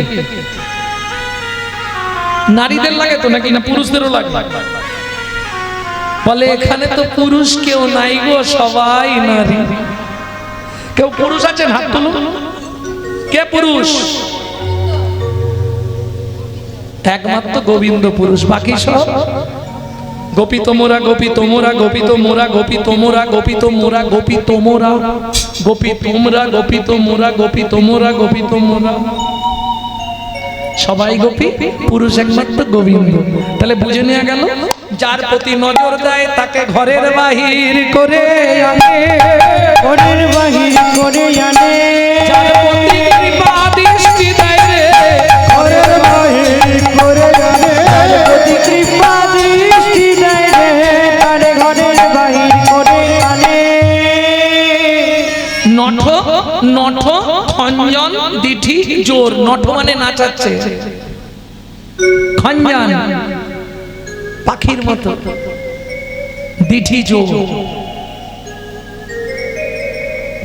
নারীদের লাগে তো নাকি? না পুরুষদেরও লাগে? বলে এখানে তো পুরুষ কেউ নাই গো, সবাই নারী। কেউ পুরুষ আছেন? হাত তুলুন। কে পুরুষ? একমাত্র গোবিন্দ পুরুষ, বাকি সব গোপী তোমরা, গোপী তোমরা, গোপী তোমরা, গোপী তোমরা, গোপী তোমরা, গোপী তোমরা, গোপী তোমরা, গোপী তোমরা, গোপী তোমরা, গোপী তোমরা, সবাই গোপী, পুরুষ একমাত্র গোবিন্দ। তাহলে বুঝে নেওয়া গেল, যার প্রতি নজর দেয় তাকে ঘরের বাহির করে আনে, ঘরের বাহির করে আনে। যার প্রতি কৃপা দৃষ্টি দেয় রে, ঘরের বাহির করে আনে, যার প্রতি কৃপা দৃষ্টি দেয় রে, তার ঘরের বাহির করে আনে। নঠ নঠ খঞ্জন দিঠি জোর। নঠ মানে নাচাচ্ছে, খঞ্জন পাখির মতো, দিঠি জোর।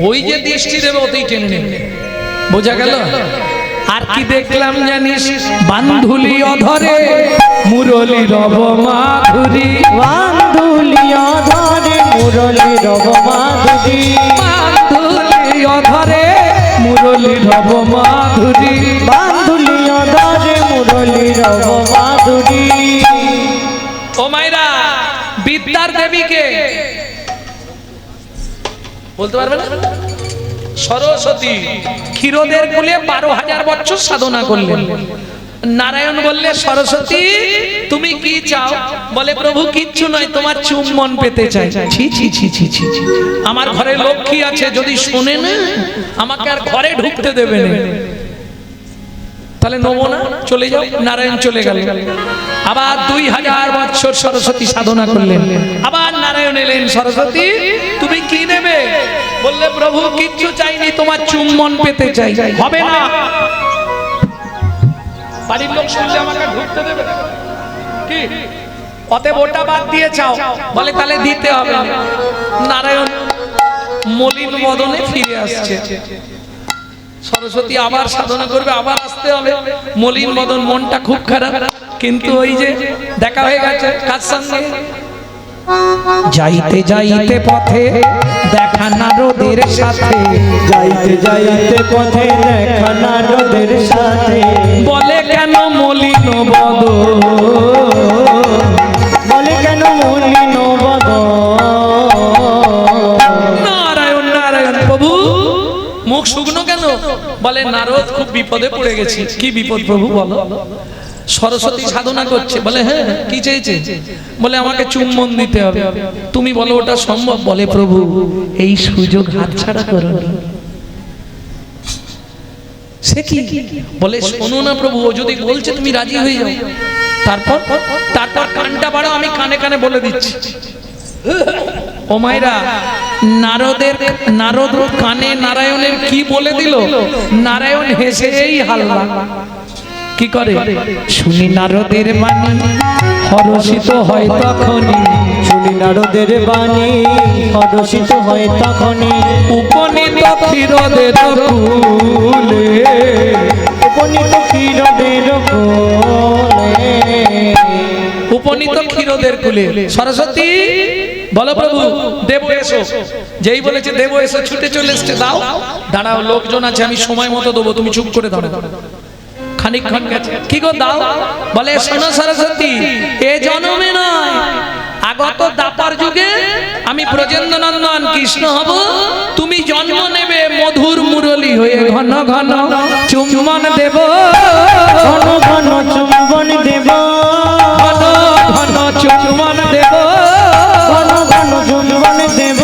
ওই যে দৃষ্টি দেবে ওতেই টেনে নেবে, বোঝা গেল? আর কি দেখলাম জানিস? বান্ধুলি অধরে মুরলি রব মাধুরী, বান্ধুলি অধরে মুরলি রব মাধুরী, বান্ধুলি অধরে মুরলি রব মাধুরী, বান্ধুলি রব মাধুরী। ও মায়েরা, বিদ্যার দেবীকে বলতে পারবে না? সরস্বতী ক্ষীরোদের কুলে 12,000 বছর সাধনা করলেন। নারায়ণ বললে, সরস্বতী তুমি কি চাও? বলে, প্রভু কিচ্ছু নয়, তোমার চুম্বন পেতে চাই। ছি ছি ছি ছি ছি ছি। আমার ঘরে লক্ষ্মী আছে, যদি শোনে না আমাকে আর ঘরে ঢুকতে দেবে না। তাহলে নেবো না, চলে যাও। নারায়ণ চলে গেল। আবার 2000 বছর সরস্বতী সাধনা করলেন। আবার নারায়ণ এলেন, সরস্বতী তুমি কি নেবে? বললে, প্রভু কিচ্ছু চাইনি, তোমার চুম্বন পেতে চাই। হবে না, বাড়ির লোক শুনলে আমাকে ঢুকতে দেবে কি? অতএব ওটা বাদ দিয়ে চাও। বলে, তাহলে দিতে হবে। নারায়ণ মলিন বদনে ফিরে আসছে। সরস্বতী আবার সাধনা করবে, আবার আসতে হবে। মলিন বদন, মনটা খুব খারাপ। কিন্তু ওই যে দেখা হয়ে গেছে কার সঙ্গে? যাইতে যাইতে পথে দেখা নারদের সাথে, যাইতে যাইতে পথে দেখা নারদের সাথে। বলে, কেন মলিন বদন? বলে, কেন মলিন বদন? নারায়ণ নারায়ণ, প্রভু মুখ শুকনো কেন? বলে, নারদ খুব বিপদে পড়ে গেছি। কি বিপদ প্রভু বলো? সরস্বতী সাধনা করছে। বলে, হ্যাঁ, কি চেয়েছে? বলে, আমাকে চুম্বন দিতে হবে। তুমি বলো ওটা সম্ভব? বলে, প্রভু এই সুযোগ হাতছাড়া করো না। সে কি? বলে, শোনো না প্রভু, ও যদি বলছে তুমি রাজি হয়ে যাও। তারপর তারপর কানটা বাড়াও, আমি কানে কানে বলে দিচ্ছি। ও মায়েরা, নারদ কানে নারায়ণের কি বলে দিল? নারায়ণ হেসেই হাল্লা। কি করে? শুনি নারদের বাণী হরষিত হয় তখনই, শুনি নারদের বাণী হরষিত হয় তখনই। উপনীত ক্ষীরদের কুলে, উপনীত ক্ষীরদের কোলে। উপনীত ক্ষীরদের কুলে। সরস্বতী বলো, প্রভু দেব এসো। যেই বলেছে দেব এসো, ছুটে চলে এসছে। দাও, দাঁড়াও, লোকজন আছে, আমি সময় মতো দেবো, তুমি চুপ করে দাঁড়াও। খানিকক্ষণ গেছে, কি গো দাও? বলে, শোনো সরস্বতী, এ জন্মে নয়, আগত দাপার যুগে আমি ব্রজেন্দ্র নন্দন কৃষ্ণ হব। তুমি জন্ম নেবে মধুর মুরলী হয়ে, ঘন ঘন চুম্বন দেব, ঘন ঘন চুম্বন দেব, ঘন ঘন চুম্বন দেব, ঘন ঘন চুম্বন দেব।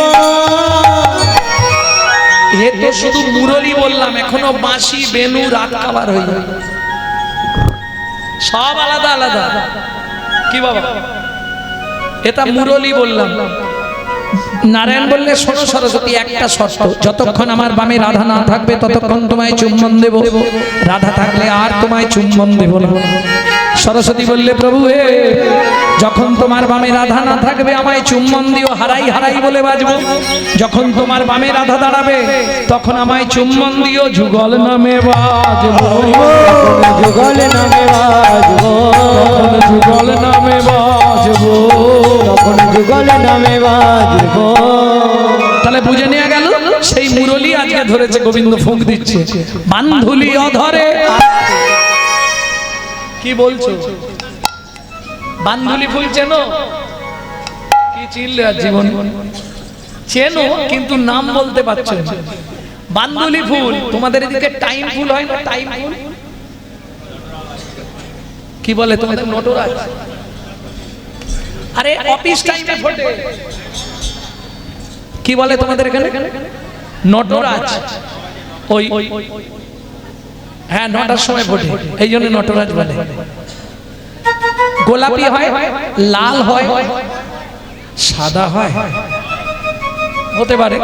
এ তো শুধু মুরলী বললাম, এখনো বাঁশি, বেনু, রাত খাবার হয়ে যাবে। সব আলাদা আলাদা। কি বাবা, এটা মুরলী বললাম। নারায়ণ বললে, শোনো সরস্বতী, একটা শর্ত, যতক্ষণ আমার বামে রাধা না থাকবে ততক্ষণ তোমায় চুম্বন দেব, রাধা থাকলে আর তোমায় চুম্বন দেব না। সরস্বতী বললে, প্রভু হে, যখন তোমার বামে রাধা না থাকবে আমায় চুম্বন দিও, হারাই হারাই বলে বাজবো। যখন তোমার বামে রাধা দাঁড়াবে তখন আমায় চুম্বন দিও, যুগল নামে বাজবো, যুগল নামে বাজবো, যুগল নামে বাজবো, তখন যুগল নামে বাজবো। তাহলে বুঝে নেওয়া গেল, সেই মুরলী আজকে ধরেছে, গোবিন্দ ফুঁক দিচ্ছে। বান্ধুলি অধরে, কি বলছো? বান্ধুলি ফুল চেনো? কি চিনলে আর জীবন? চেনো, কিন্তু নাম বলতে পারছো না। বান্ধুলি ফুল তোমাদের এদিকে টাইম ফুল হয় না? টাইম ফুল কি বলে তোমাদের? নটরাজ। আরে অফিস টাইমে ফোটে। কি বলে তোমাদের এখানে? নটরাজ। ওই হ্যাঁ, 9টার সময় ফোটে, এই জন্য নটরাজ বলে। গোলাপি হয়, লাল হয়, সাদা হয়, হতে পারে।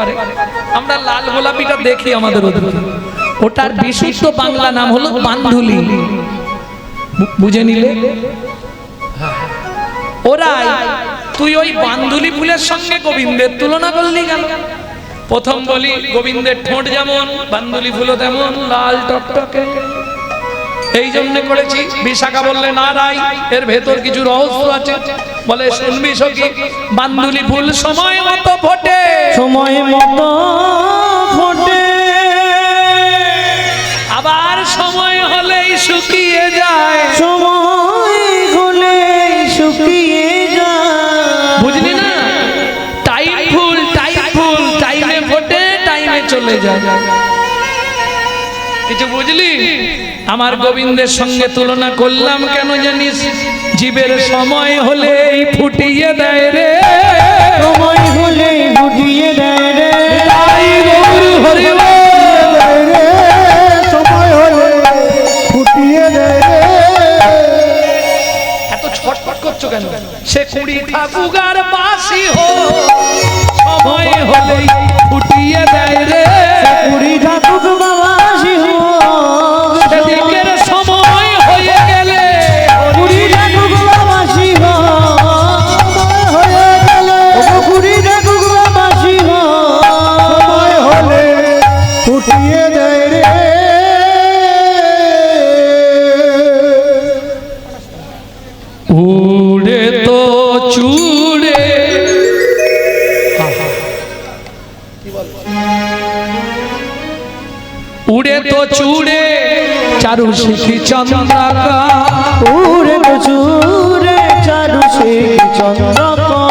আমরা লাল গোলাপিটা দেখি আমাদের ওদিকে। ওটার বিশুদ্ধ বাংলা নাম হলো বান্ধুলি। বুঝে নিলে? ওরাই। তুই ওই বান্ধুলি ফুলের সঙ্গে গোবিন্দের তুলনা করলি কেন? প্রথম বলি, গোবিন্দের ঠোঁট যেমন, বান্ধুলি ফুলও তেমন লাল টকটকে। এই জন্য করেছি। বিশাখা বললে, না রাই, এর ভেতর কিছু রহস্য আছে। বলে, শুনবি সখী, বান্ধুলি ফুল সময় মতো ফোটে, সময় মতো ফোটে, আবার সময় হলেই শুকিয়ে যায়। সময় চলে যায়। কিছু বুঝলি? আমার গোবিন্দের সঙ্গে তুলনা করলাম কেন জানিস? জীবের সময় হলেই ফুটিয়ে দেয় রে, সময় হলে বুঝিয়ে দেয় রে, তাই গৌর হরি বল। রে সময় হলে ফুটিয়ে দেয় রে। এত ছটফট করছো কেন? সে কুড়ি থাকুক আর বাসি হো, সময় হলেই ফুটিয়ে দেয় রে, পুরী ঠাকুর বাবা শিব, সেদিকের সময় হয়ে গেলে পুরী ঠাকুর বাবা শিব হয়ে গেলে, পুরী ঠাকুর বাবা শিব সময় হলে ফুটিয়ে দেয় রে। উড়ে তো চুড়ে উড়ে তো চুড়ে চারু শিখি চন্দ্রাকা, উড়ে তো চুরে চারু শিখি চন্দ্রকা,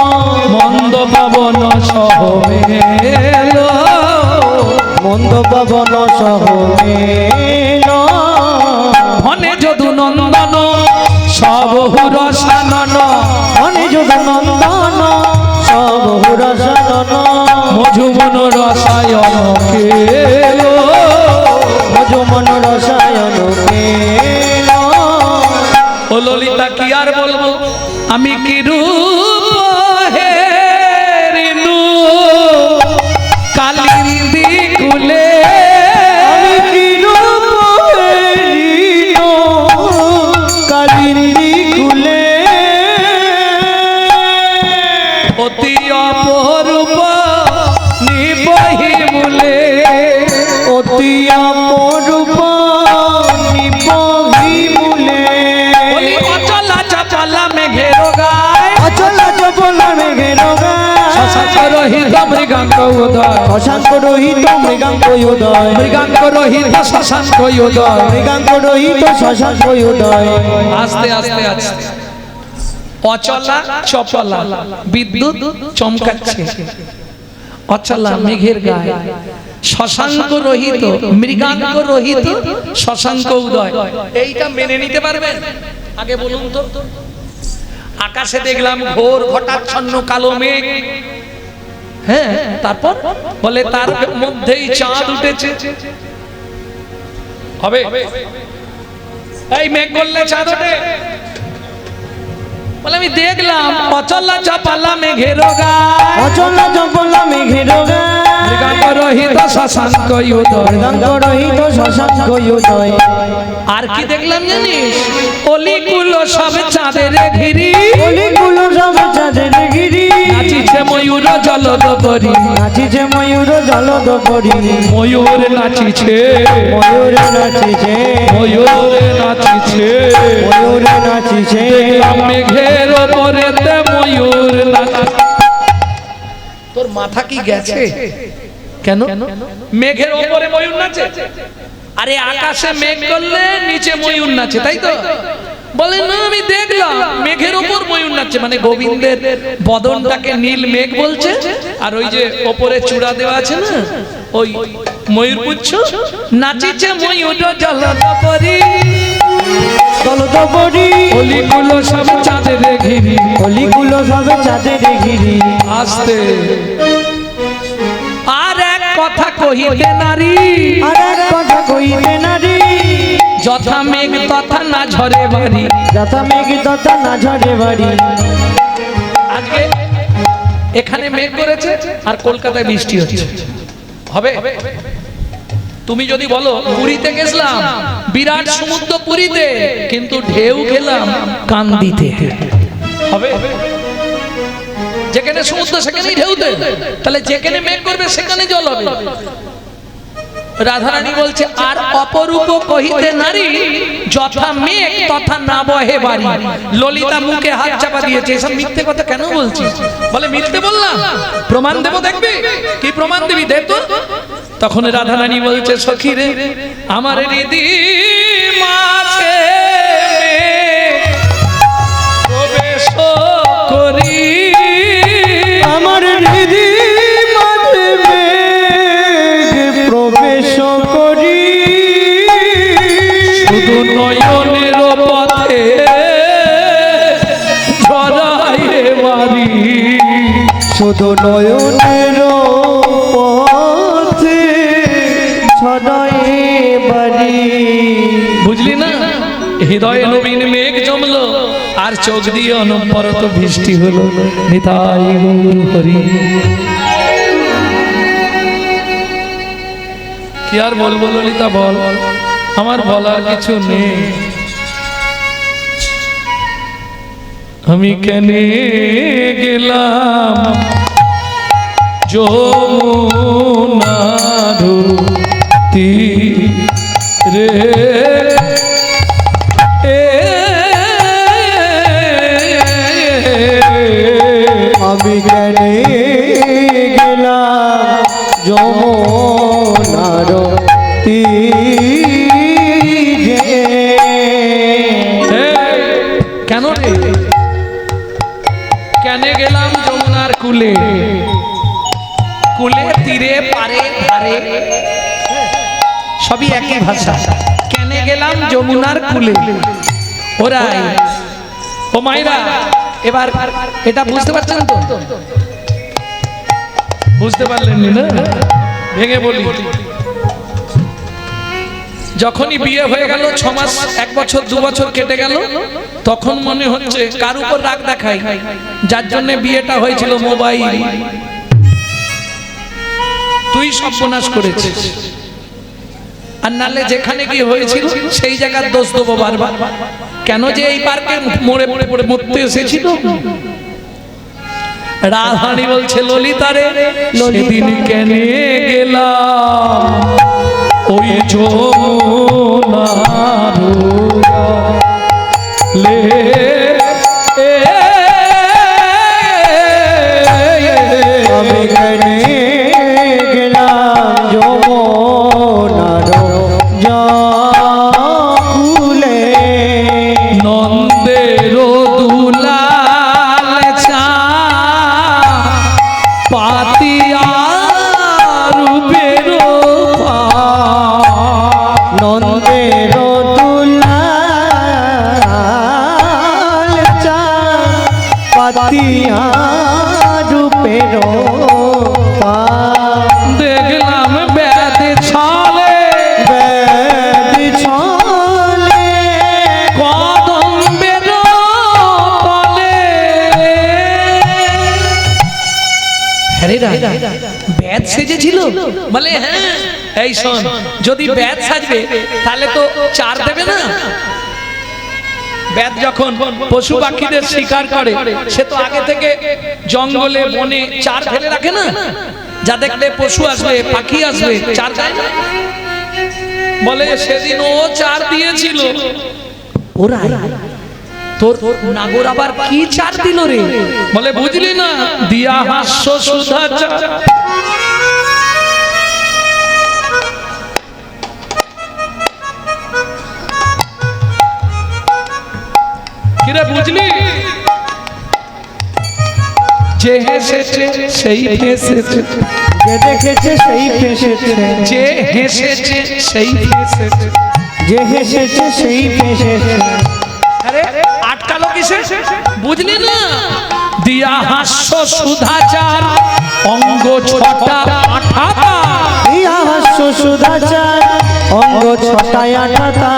মন্দ পবন সহমেল, মন্দ পবন সহ মেল, ধনে যদু নন্দন সব রসানন, মনে যোগ নন্দন সব রসানন, মধুমন রসায়ন কেল, মধুমন রসায়ন কেল। ও ললিতা কি আর বলবো, আমি কি রূপ হে রেণু কালিন্দী কুলে, আমি কি রূপ হেরিল কালিন্দী কুলে, অতি অপরূপ নিবহি মূলে, অতি অপরূপ নিবহি মূলে, বলি অচলা চাচলা মেঘের গায়, অচল চপল মেঘের গায়, শশাঙ্ক রহিত মৃগাঙ্ক উদয়, শশাঙ্ক রহিত মৃগাঙ্ক উদয়, মৃগাঙ্ক রহিত শশাঙ্ক উদয়। মৃগাঙ্ক রহিত শশাঙ্ক উদয়। আস্তে আস্তে আস্তে অচলা চপলা বিদ্যুৎ চমকাচ্ছে, অচলা মেঘের গায়ে, শশাঙ্ক রহিত মৃগাঙ্ক রহিত শশাঙ্ক উদয়। এইটা মেনে নিতে পারবেন? আগে বলুন তো। আকাশে দেখলাম ঘোর ঘটাচ্ছন্ন কালো মেঘ, হ্যাঁ, তারপর বলে তার মধ্যেই চাঁদ উঠেছে, হবে? এই মেঘ বললে চাঁদ ওঠে? বলে আমি দেখলাম অচলা চাপালা মেঘের গায়, অচল চপল মেঘের গায়, মৃগাঙ্ক রহিত শশাঙ্ক উদয়। মৃগাঙ্ক রহিত শশাঙ্ক উদয়। আর কি দেখলাম জানিস? অলিকুল সব চাঁদের ঘিরি, অলিগুলো সব চাঁদের গিরি, নাচিছে ময়ূর জলদ পরি, নাচিছে ময়ূর জলদ পরি, ময়ূর নাচিছে, ময়ূর নাচিছে, ময়ূর নাচিছে, ময়ূর নাচিছে, দেখলাম মেঘের ওপরেতে ময়ূর নাচিছে। তোর মাথা কি গেছে? কেন মেঘের ওপরে ময়ূর নাচে? আরে আকাশে মেঘ করলে নিচে ময়ূর নাচে, তাই তো? বলে না আমি দেখলাম মেঘের ওপর ময়ূর নাচছে, মানে গোবিন্দের বদনটাকে নীল মেঘ বলছে, আর ওই যে ওপরে চূড়া দেওয়া আছে না, ওই ময়ূর পুচ্ছ নাচিছে ময়ূর জলদ পরি, জলদ পরি, অলিগুলো সব চাঁদের ঘিরি। অলিগুলো সব চাঁদের গিরি। আস্তে আর এক কথা কহিতে নারী, আর এক কথা কইতে নারী, যথা মেঘ তথা না ঝরে বাড়ি। যথা মেঘ তথা না ঝরে বাড়ি। আজকে এখানে মেঘ করেছে আর কলকাতায় বৃষ্টি হচ্ছে, হবে? তুমি যদি বলো পুরীতে গেছিলাম, বিরাট সমুদ্র পুরীতে, কিন্তু ঢেউ খেলাম কান্দিতে, হবে? যেখানে সমুদ্র সেখানেই ঢেউ দেয়, তাহলে যেখানে মেঘ করবে সেখানে জল হবে। রাধারানী বলছে আর অপরূপ কহিতে নারী, যথা মেঘ তথা না বহে বাড়ি। ললিতা মুখে হাত চাপা দিয়েছে, এসব মিথ্যে কথা কেন বলছিস? বলে মিথ্যে বললাম, প্রমাণ দেবো, দেখবি কি প্রমাণ দিবি, দেখ তো। তখন রাধারানী বলছে সখী রে আমার হৃদি মাঝে প্রবেশ করি, আমার হৃদি মাঝে মেঘ শুধু নয়নের পথে ছড়ায় বাড়ি। বুঝলি না, হৃদয়ে নবীন মেঘ জমলো আর চোখ দিয়ে অনবরত বৃষ্টি হলো। নিতাই গৌর হরি। কি আর বলবো ললিতা বল, আমার বলার কিছু নেই। আমি কেনে গেলাম যমুনার তীরে, আমি কেনে গেলাম যমুনার তীরে। কেন রে, কেন গেলাম যমুনার কুলে? কুলে, তীরে, পারে, ধারে সবই একই ভাষা। কেন গেলাম যমুনার কুলে? ওরাই ও মাইরা, এবার এটা বুঝতে পারছেন তো? বুঝতে পারলেন না? ভেঙে বলি, যখনই বিয়ে হয়ে গেল 6 মাস, 1 বছর, 2 বছর কেটে গেল, তখন মনে হচ্ছে কার উপর রাগ দেখাই, যার জন্য বিয়েটা হয়েছিল মোবাইল, তুই সর্বনাশ করেছিস। আর নালে যেখানে গিয়ে হয়েছিল সেই জায়গার দোষ দেবো বারবার। কেন যে এই পার্কে মোড়ে মোড়ে পড়ে মরতে এসেছিল? রাধারানী বলছে ললিতারে, সেদিন কেনে গেলাম ওই যমুনার লে, আমি কেনে গেলাম যমুনার জলে। নন্দের দুলাল চা পাতিয়া রূপের নন্দের দুলাল চা পাতিয়া রূপের পা। দেখলাম ব্যাধ ছলে ব্যাধি ছলে কদম্বের তলে। ব্যাধ সেজেছিল বলে, হ্যাঁ। এই শোন, যদি ব্যাধ সাজবে তাহলে তো চার দেবে না। ব্যাধ যখন পশু পাখিদের শিকার করে, সে তো আগে থেকে জঙ্গলে বনে চার ফেলে রাখে না, যা দেখলে পশু আসবে, পাখি আসবে, চার দেয় না। বলে সেদিন ও চার দিয়েছিল। ওরা তোর নাগর আবার কি চার দিল রে? বলে বুঝলি না, দিয়া হাস্য সুধা চার। কিরে বুঝলি? যে হেসেছে সেই ফেসেছে, যে দেখেছে সেই ফেসেছে, যে হেসেছে সেই ফেসেছে, যে হেসেছে সেই ফেসেছে। আরে আটকালো কিসে? বুঝলি না? দিয়া হাস্য সুধাচার অঙ্গ ছটা আঠাটা, দিয়া হাস্য সুধাচার অঙ্গ ছটায় আঠাটা।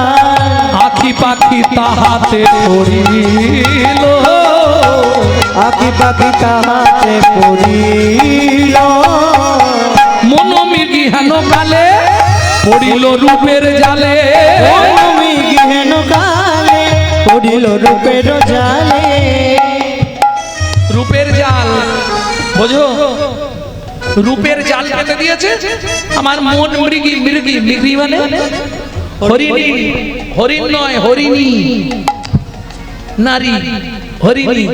আখি পাখি তাহাতে পড়িল, আখি পাখি তাহাতে পড়িল। মনোমি গিহান কালে পড়িল রূপের জালে, মনোমি গিহান কালে পড়িল রূপের জালে। রূপের জাল বোঝো, রূপের জাল পেতে দিয়েছে আমার মন। মৃগী, মৃগী, মৃগী মানে হরিণী, হরিণ নয়, হরিণী, নারী, হরিণী,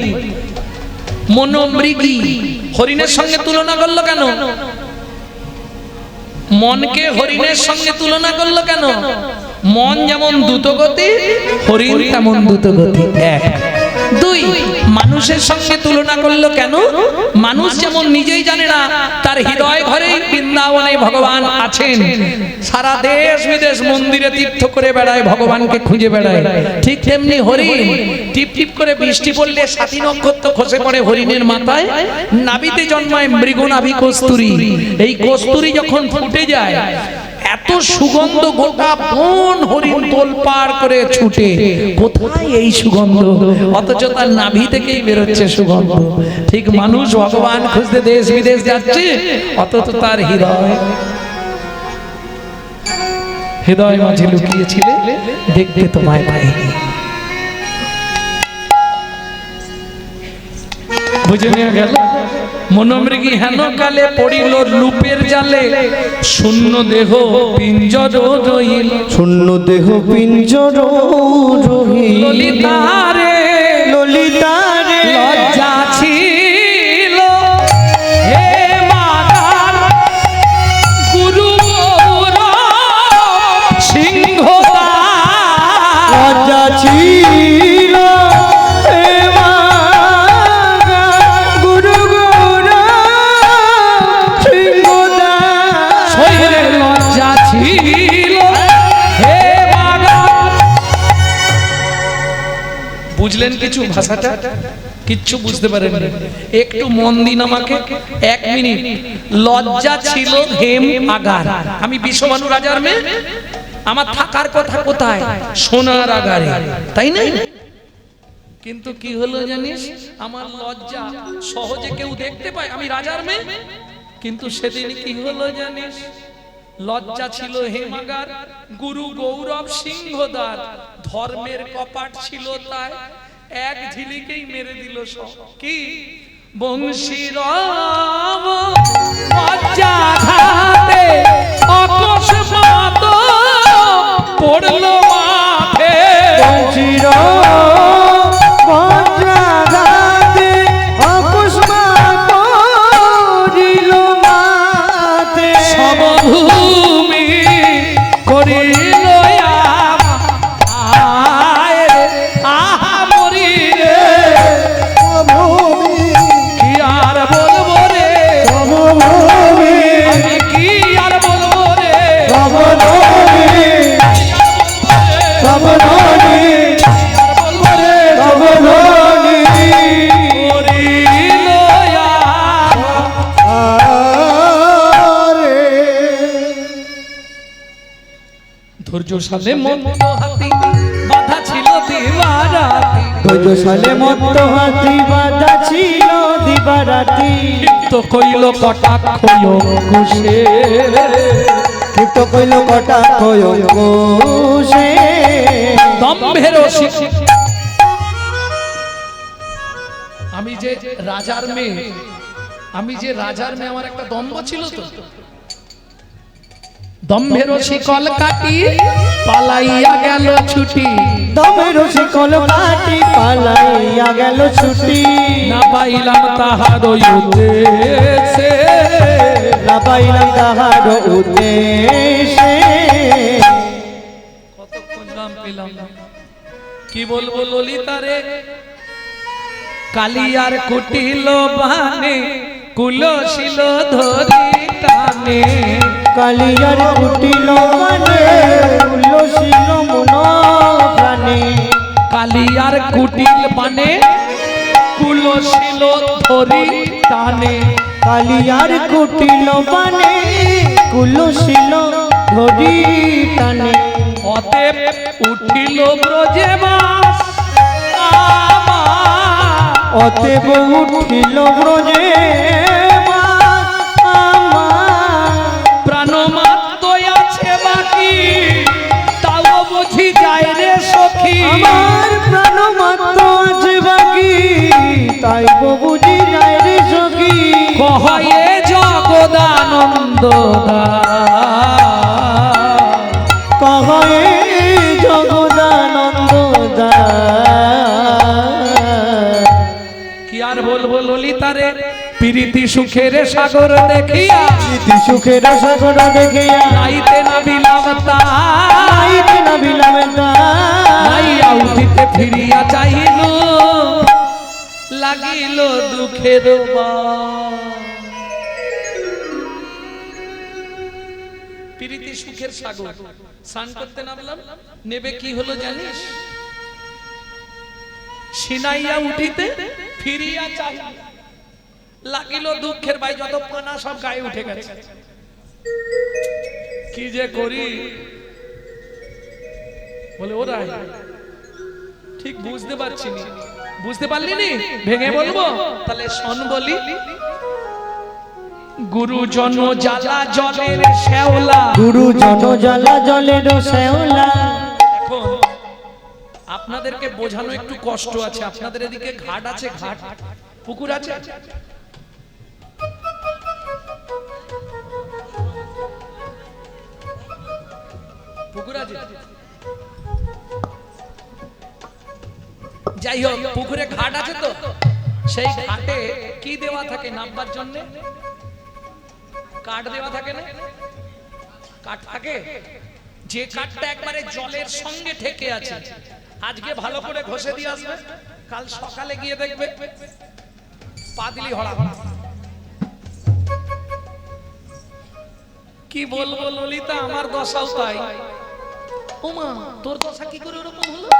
মনোমৃগী। হরিণের সঙ্গে তুলনা করলো কেন? মনকে হরিণের সঙ্গে তুলনা করলো কেন? মন যেমন দ্রুতগতি, হরিণ তেমন দ্রুতগতি, এক। দুই, মানুষের সঙ্গে তুলনা করলো কেন? মানুষ যেমন নিজেই জানে না তার হৃদয় ঘরেই বৃন্দাবনে ভগবান আছেন, সারা দেশ বিদেশ মন্দিরে তীর্থ করে বেড়ায়, ভগবানকে খুঁজে বেড়ায়, ঠিক তেমনি হরিণ টিপ টিপ করে বৃষ্টি পড়লে সাথী নক্ষত্র খসে পড়ে হরিণের মাথায়, নাভিতে জন্মায় মৃগনাভি কস্তুরী। এই কস্তুরী যখন ফুটে যায় এত সুগন্ধ, গোটা বন হরিণ তোলপাড় করে ছুটে, কোথায় এই সুগন্ধ? অথচ তার নাভি থেকেই বেরোচ্ছে সুগন্ধ। ঠিক মানুষ ভগবান খুঁজতে দেশ বিদেশ যাচ্ছে, অথচ তার হৃদয় মাঝে লুকিয়েছিলে, দেখতে তোমায় পাইনি। বুঝে নিয়ে গেল মনোমৃগী হেন কালে পড়িল রূপের জালে, শূন্য দেহ পিঞ্জর রহিল, শূন্য দেহ পিঞ্জর রহিল। ললিতারে ললিতারে লজ্জা ছিল হে মাতার, গুরু গৌরব সিংহ লজ্জা ছিল হে মা, গুরু গৌরব সিংহদাস। শরীরে লজ্জা ছিল হে মাতা। বুঝলেন কিছু ভাষাটা? কিচ্ছু বুঝতে পারেন না, একটু মন দিন আমাকে, 1 মিনিট। লজ্জা ছিল হেম আগার, আমি বিশ্বভানু রাজার মেয়ে, আমার থাকার কথা কোথায়? সোনার আগারে, তাই না? কিন্তু কি হলো জানিস, আমার লজ্জা সহজে কেউ দেখতে পায়, আমি রাজার মেয়ে, কিন্তু সেদিন কি হলো জানিস? লজ্জা ছিল হেমাগার, গুরু গৌরব সিংহদার, ধর্মের কপাট ছিল তাই, এক ঝিলিকেই মেরে দিল সব। কি বংশীরাম লজ্জাঘাতে অকস্মাৎ পড়লো মাঠে, বজ্রাঘাতে অকস্মাৎ পড়িল মাঠে। সমভূমি করিল আহা মরি রে, কি আর বলবো রে, সমভূমি আমি কি আর বলবো রে, সমধনি বলবো রে, সমধনি করিল আরে। ধৈর্যশালে মন্ত হাতি বাধা ছিল দিবারাতি, ধৈর্যশালে মত্ত হাতি বাঁধা ছিল দিবারাতি। তো কইল কটাক্ষ কুশে, ক্ষিপ্ত কইল কটাক্ষ অঙ্কুশে। দম্ভের আমি যে রাজার মেয়ে, আমার একটা দম্ভ ছিল তো, দম্ভের শিকল কাটি পালাইয়া গেল ছুটি, দমের শিকল কাটি পালাইয়া গেল ছুটি। না পাইলাম তাহার উদ্দেশে, না পাইলাম তাহার উদ্দেশে। কতক্ষণ নাম পেলাম না। কি বলবো ললিতারে, কালিয়ার কুটিল বানে কুলশীল ধরি টানে, কালিয়ার কুটিল মানে উল্লসিল মন প্রাণে। কালিয়ার কুটিল বানে কুলশীল ধরি টানে, কালিয়ার কুটিল মানে কুলশীল ধরি টানে। অতএব উঠিল ব্রজে মাস আমার, অতএব উঠিল ব্রজে প্রাণমাত্র আছে বাকি, তাও বুঝি যায় রে সখী, আমার প্রাণ মাত্র আছে বাকি, তাই বুঝি যায় রে সখী। কহে জগদানন্দ কহে জগদানন্দ দা। কি আর বলবো ললিতারে, প্রীতি সুখের সাগর দেখিয়া সুখের সাগর দেখিয়া নাইতে নাবিলাম তা, নাইতে ভাবিলাম মাইয়া উঠিতে ফিরিয়া চাহিল লাগিল দুঃখের প্রীতি সুখের সাগর স্নান করতে নামলাম নেবে কি হলো জানিস সিনাইয়া উঠিতে ফিরিয়া চাহিল লাগিল দুঃখের ভাই যত পানা সব গায়ে উঠে গেছে কি যে করি বলে ওরা ঠিক বুঝতে পারছি না বুঝতে পারলি নি ভেঙে বলবো তাহলে শোন বলি গুরুজন জ্বালা জলের শ্যাওলা গুরুজন জ্বালা জলের শ্যাওলা এখন আপনাদেরকে বোঝানো একটু কষ্ট আছে আপনাদের এদিকে ঘাট আছে ঘাট পুকুর আছে পুকুর আছে যাই হোক পুকুরে ঘাট আছে তো সেই ঘাটে কি দেওয়া থাকে নামবার জন্য কাঠ দেওয়া থাকে না কাঠ থাকে যে কাঠটা একবারে জলের সঙ্গে ঠেকে আছে আজকে ভালো করে ঘষে দিয়ে আসবে কাল সকালে গিয়ে দেখবে পা দিলি হড়া হড়া কি বলবো ললিতা আমার দশাও তাই ওমা তোর দশা কি করে ওরকম হলো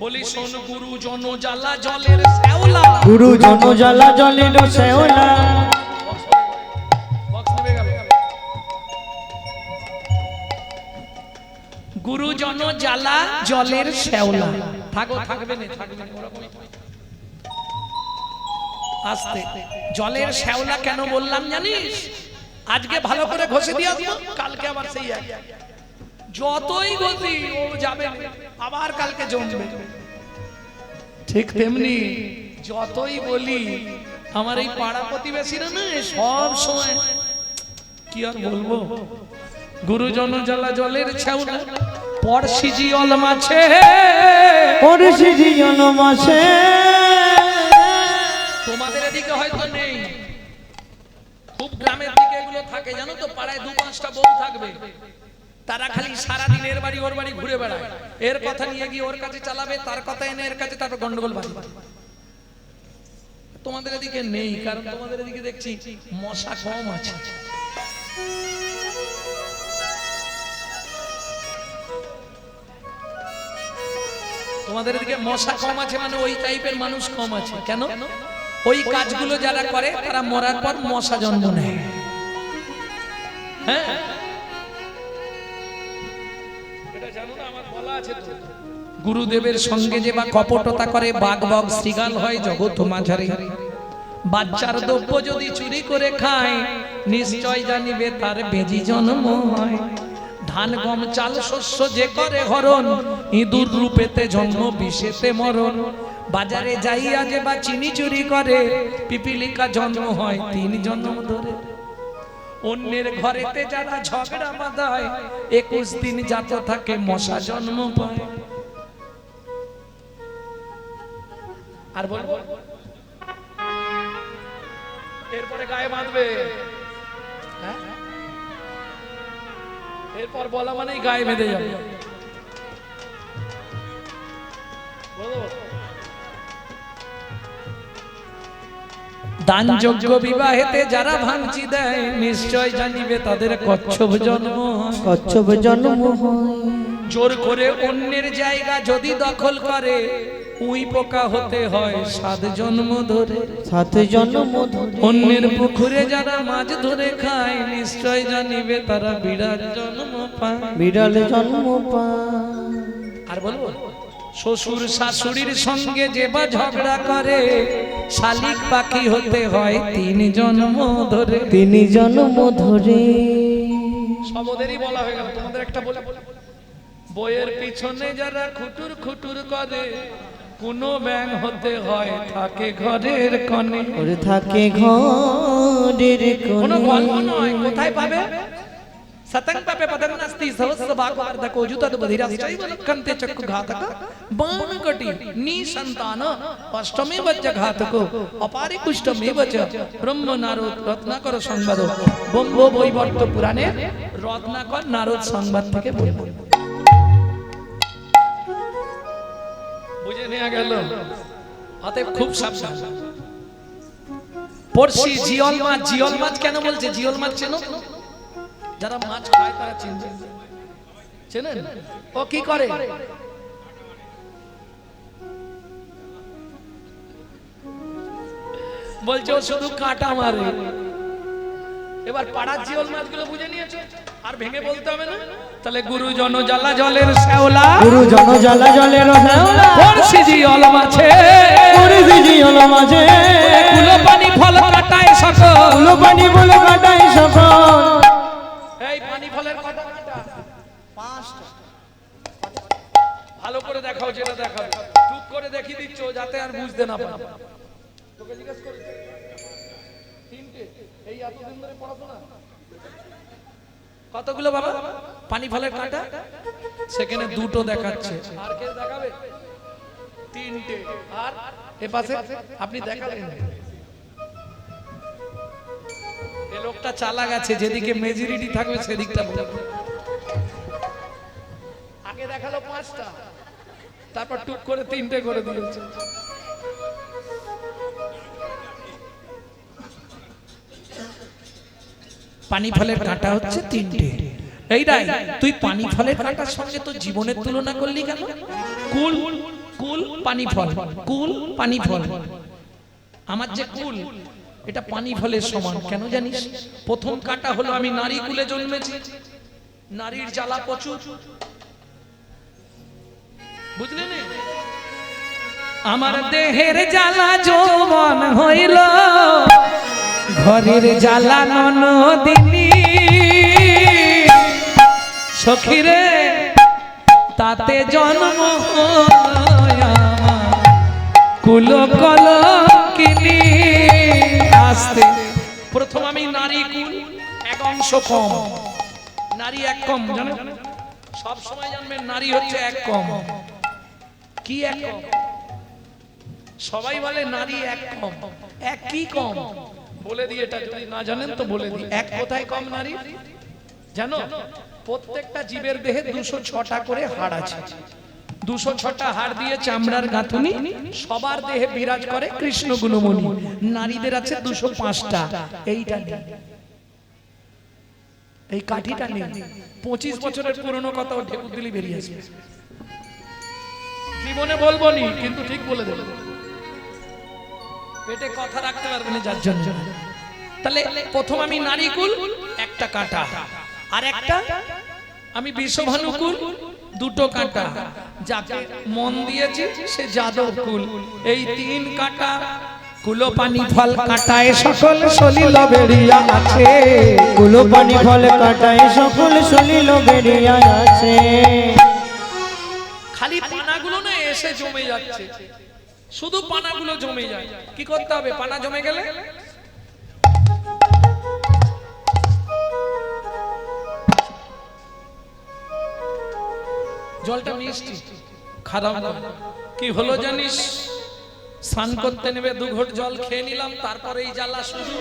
বলি শোন গুরুজন জ্বালা জলের শ্যাওলা গুরুজন জ্বালা জলের শ্যাওলা গুরুজন জ্বালা জলের শ্যাওলা থাকো থাকবে না থাকবে না ওরকমই আস্তে জলের শ্যাওলা কেন বললাম জানিস আজকে ভালো করে ঘষে দিয়ে আসবো কালকে আবার সেই যতই গতি ও যাবে আবার কালকে জমবে ঠিক তেমনি যতই বলি আমার এই পাড়া প্রতিবেশীরা না সব সময় কি আর বলবো গুরুজন জ্বালা জলের শ্যাওলা পড়শি জিয়ল মাছে পড়শি জিয়ল মাছে তোমাদের এদিকে হয়তো নেই খুব গ্রামের দিকে এগুলো থাকে জানো তো পাড়ায় 2-5টা বউ থাকবে তারা খালি সারা দিন এর বাড়ি ওর বাড়ি ঘুরে বেড়ায় এর কথা নিয়ে গিয়ে ওর কাছে চালাবে তার কথা এনে এর কাছে তারপর গন্ডগোল বাঁধবে তোমাদের এদিকে নেই কারণ তোমাদের এদিকে দেখছি মশা কম আছে তোমাদের এদিকে মশা কম আছে মানে ওই টাইপের মানুষ কম আছে কেন ওই কাজগুলো যারা করে তারা মরার পর মশা জন্ম নেয় হ্যাঁ এটা জানো না আমার বলা আছে তো গুরুদেবের সঙ্গে যে বা কপটতা করে বাঘ বগ শ্রীগাল হয় জগৎ মাঝারে বাচ্চার দ্রব্য যদি চুরি করে খায় নিশ্চয় জানিবে তার বেজি জন্ম হয় ধান গম চাল শস্য যে করে হরণ ইঁদুর রূপেতে জন্ম বিষেতে মরণ বাজারে যাইয়া যে বা চিনি চুরি করে পিপিলিকা জন্ম হয় 3 জন্ম ধরে অন্যের ঘরেতে যারা ঝগড়া বাঁধায় 21 দিন জাত থাকে মশা জন্ম পায় আর বলবো এরপরে গায়ে বাঁধবে হ্যাঁ এরপর বলা মানেই গায়ে বেঁধে যাবে দানযোগ্য বিবাহেতে যারা ভাঙচি দেয় নিশ্চয় জানিবে তাদের কচ্ছপ জন্ম কচ্ছপ জন্ম হয় জোর করে অন্যের জায়গা যদি দখল করে উই পোকা হতে হয় 7 জন্ম ধরে 7 জন্ম ধরে অন্যের পুকুরে যারা মাছ ধরে খায় নিশ্চয় জানিবে তারা বিড়াল জন্ম পায় বিড়াল জন্ম পায় আর বলবো শ্বশুর শাশুড়ির সঙ্গে যে বা ঝগড়া করে শালিক পাখি হতে হয় 3 জন্ম ধরে 3 জন্ম ধরে সবদেরই বলা হয়ে গেল তোমাদের একটা বলে বইয়ের পিছনে যারা খুটুর খুটুর করে কোনো ব্যাং হতে হয় থাকে ঘরের কোণে ওরে থাকে ঘরের কোনো কোণে গল্প নয় কোথায় পাবে सतंग पे पदम नस्ती सहस्र भागवार दको जुतद बधिरा चैव कंते चक्कु घातक बाण कटी नी संतान अष्टमे वज्ज घातको अपारे कुष्टमे वच ब्रह्म नारद रत्नाकर संवाद बम्बो বৈবর্ত পুরাণে রত্নাকর নারদ সংবাদ থেকে বলবো বুঝে নেওয়া গেল। অতএব খুব সাবধান। পড়ছি জিয়ল মাছ। জিয়ল মাছ কেন বলছে? জিয়ল মাছ চেনো? যারা মাছ খায় তারা চিনবে, চেনেন? ও কি করে? বলছে ও শুধু কাঁটা মারে। এবার পাড়ার জিয়ল মাছগুলো বুঝে নিয়েছো, আর ভেঙে বলতে হবে না। তাহলে গুরু জন জ্বালা জলের শ্যাওলা, গুরু জন জ্বালা জলের শ্যাওলা, পড়ছি জিয়ল মাছে, পড়ছি জিয়ল মাছে, কুলো পানি ফল কাটায় সকল, কুলো পানি ফল কাটায় সকল। এই পানি ফলের কাটা কাটা 5টা। ভালো করে দেখাও, যেটা দেখাও টুক করে দেখিয়ে দিচ্ছ যাতে আর বুঝতে না পারে। তোকে জিজ্ঞেস করি 3টে। এই এতদিন ধরে পড়াশোনা কতগুলো বাবা পানি ফলের কাঁটা? সেখানে 2টো দেখাচ্ছে, আর কে দেখাবে? 3টে। আর এ পাশে আপনি দেখালেন। এই লোকটা চালা গেছে, যেদিকে মেজরিটি থাকবে সেদিকটা বলবে। আগে দেখালো 5টা, তারপর টুক করে 3টে করে দিয়েছে। পানি ফলের কাঁটা হচ্ছে 3টে। এইটাই তুই পানি ফলের কাঁটার সঙ্গে তো জীবনের তুলনা করলি কেন? কুল কুল পানি ফল, কুল পানি ফল। আমার যে কুল, এটা পানি ফলের সমান। কেন জানিস? প্রথম কাঁটা হলো আমি নারী কুলে জন্মেছি, নারীর জ্বালা প্রচুর, বুঝলেন? আমার দেহের জ্বালা যৌবন হইল, ঘরের জ্বালা ননদিনী, সখীরে তাতে জন্ম কুল কলঙ্কিনী। আসতে প্রথম আমি নারী কুল, 1 অংশ কম, নারী 1 কম। জানেন? সব সময় জানবেন নারী হচ্ছে 1 কম। কি 1 কম? সবাই বলে নারী 1 কম। 1 কি কম বলে দিই, এটা যদি না জানেন তো বলে দিই। 1 কোথায় কম নারী জানো? প্রত্যেকটা জীবের দেহে 206টা করে হাড় আছে। 206টা হাড় দিয়ে চামড়ার গাঁথুনি, সবার দেহে বিরাজ করে কৃষ্ণ গুণমণি। নারীদের আছে 205টা। এইটা নেই, এই কাঠিটা নেই। 25 বছরের পুরনো কথা ও ঢেকুর দিলি বেরিয়ে আসবে। জীবনে বলবো নি, কিন্তু ঠিক বলে দেব। পেটে কথা রাখতে পারবে না যার জন্য। তাহলে প্রথম আমি নারী কুল, 1টা কাঁটা, আর একটা আমি বিষভানুকুল, 2টো কাঁটা। যাকে মন দিয়েছি সে যাদব কুল। এই 3 কাঁটা কুলো পানি ফল কাটায় সকল সলিল বেরিয়া আছে, কুলো পানি ফল কাটায় সকল সলিল বেরিয়া আছে। খালি পানাগুলো না এসে জমে যাচ্ছে, শুধু পানাগুলো জমে যায়। কি করতে হবে? পানা জমে গেলে জলটা মিষ্টি, খারাপ না। কি হলো জানিস? স্নান করতে নেবে 2 ঘট জল খেয়ে নিলাম, তারপরে এই জ্বালা শুরু।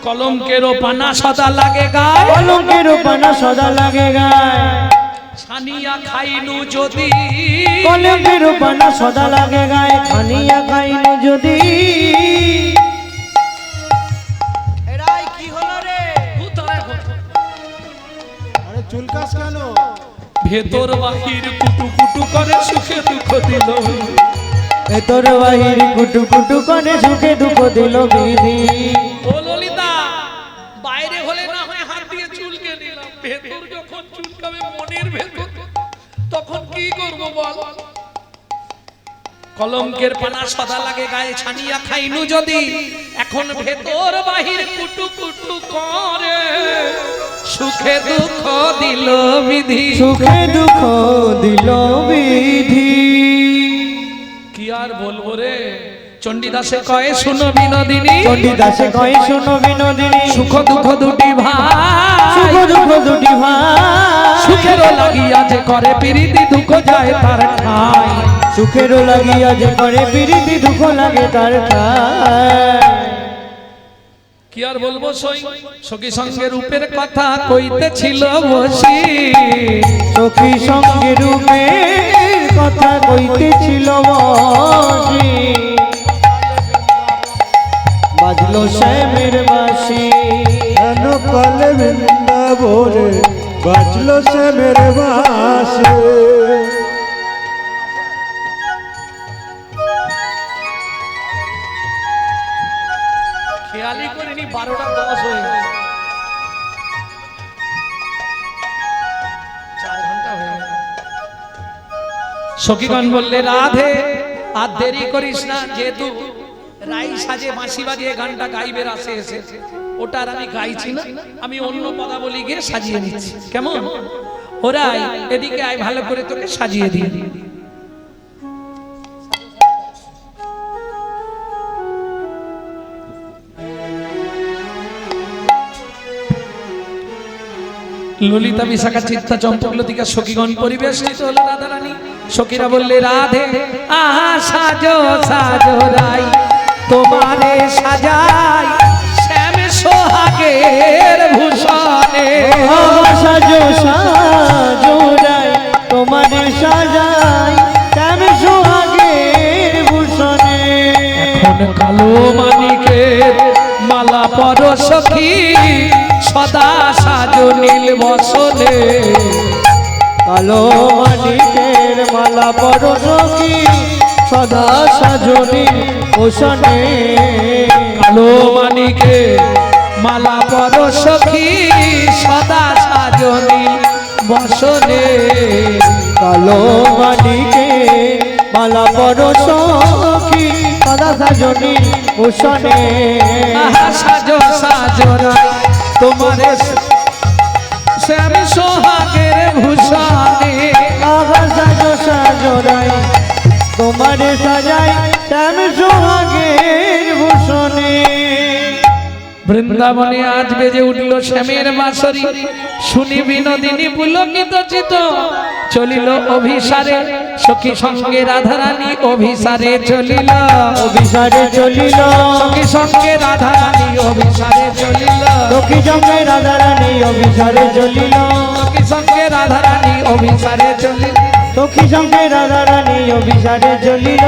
কলঙ্কেরও পানা সদা লাগে গায়ে, কলঙ্কেরও পানা সদা লাগে গায়ে, ছানিয়া খাইনু যদি, কলঙ্কেরও পানা সদা লাগে গায়ে, ছানিয়া খাইনু যদি। এরাই কি হলো রে? আরে চুলকাস কেন? ভেতর বাহির কুটু কুটু করে সুখে দুঃখ দিল, ভেতর বাহির কুটু কুটু করে সুখে দুঃখ দিল বিধি। ও ললিতা, বাইরে হলে না হয় হাত দিয়ে চুলকে নিলাম, ভেতর যখন চুলকাবে মনের ভেতর, তখন কি করব বল? কলঙ্কের পানা সদা লাগে গায়ে, ছানিয়া খাইনু যদি। এখন ভেতর বাহির কুটু কুটু করে সুখে দুঃখ দিল বিধি, সুখে দুঃখ দিল বিধি। কি আর বলবো রে? চণ্ডীদাসে কয়ে শুনো বিনোদিনী, চণ্ডীদাসে কয়ে শুনো বিনোদিনী, সুখ দুঃখ দুটি ভাই, সুখ দুঃখ দুটি ভাই, সুখেরও লাগিয়া যে করে প্রীতি দুঃখ যায় তার ঠাই, সুখেরও লাগিয়া যে করে প্রীতি দুঃখ লাগে তার ঠাই। কি আর বলবো? সখী সঙ্গে রূপের কথা কইতেছিল বসি, সখী সঙ্গে রূপের কথা কইতেছিল বসি বাজলো শ্যামের বাঁশি কেন কালে বৃন্দাবনে বাঁচলো সে মেরে বাসে খেয়ালই করিনি 12টা 10 হয়ে গেছে 4 ঘন্টা হয়ে গেল সখীগণ বললে রাধে আর দেরি করিস না যেহেতু রাই সাজে বাঁশি বাজিয়ে গানটা গাইবে রাসে এসেছে ওটা আর আমি গাইছি না আমি অন্য পদাবলী গিয়ে সাজিয়ে নিচ্ছি কেমন ওরাই এদিকে আয় ভালো করে তোকে সাজিয়ে দিই ললিতা বিশাখা চিত্তা চম্পকলতিকা সখীগণ পরিবেশিত হলো রাধারানী সখীরা বললে রাধে আহা সাজো সাজো রাই তোমারে সাজাই শ্যাম সোহাগের ভূষণে সাজো সাজো রাই তোমার সাজাই শ্যাম সোহাগের ভূষণে এখন কালো মানিকের মালা পর সখী সদা সাজো নীল বসনে কালো মানিকের মালা পরো সখী সদা সাজনি ওষণে কালো মানিকের মালা পর সখী সদা সাজো নীল বসনে কালো মানিকের মালা পরো সখী সদা সাজনি ওষণে আহা সাজো সাজো রাই তোমারে শ্যাম সোহাগের ভূষণে আহা সাজো সাজো রাই তোমার সাজাই শ্যাম সোহাগের ভূষণে বৃন্দাবনে আজ বেজে উঠল শ্যামের বাঁশরি শুনি বিনোদিনী পুলকিত চিত চলিল অভিসারে সখী সঙ্গে রাধারানী অভিসারে চলিল অভিসারে চলিল সখী সঙ্গে রাধারানী অভিসারে চলিল সখী সঙ্গে রাধারানী অভিসারে চলিল সখী সঙ্গে রাধারানী অভিসারে চলিল সখী সঙ্গে রাধারানী অভিসারে চলিল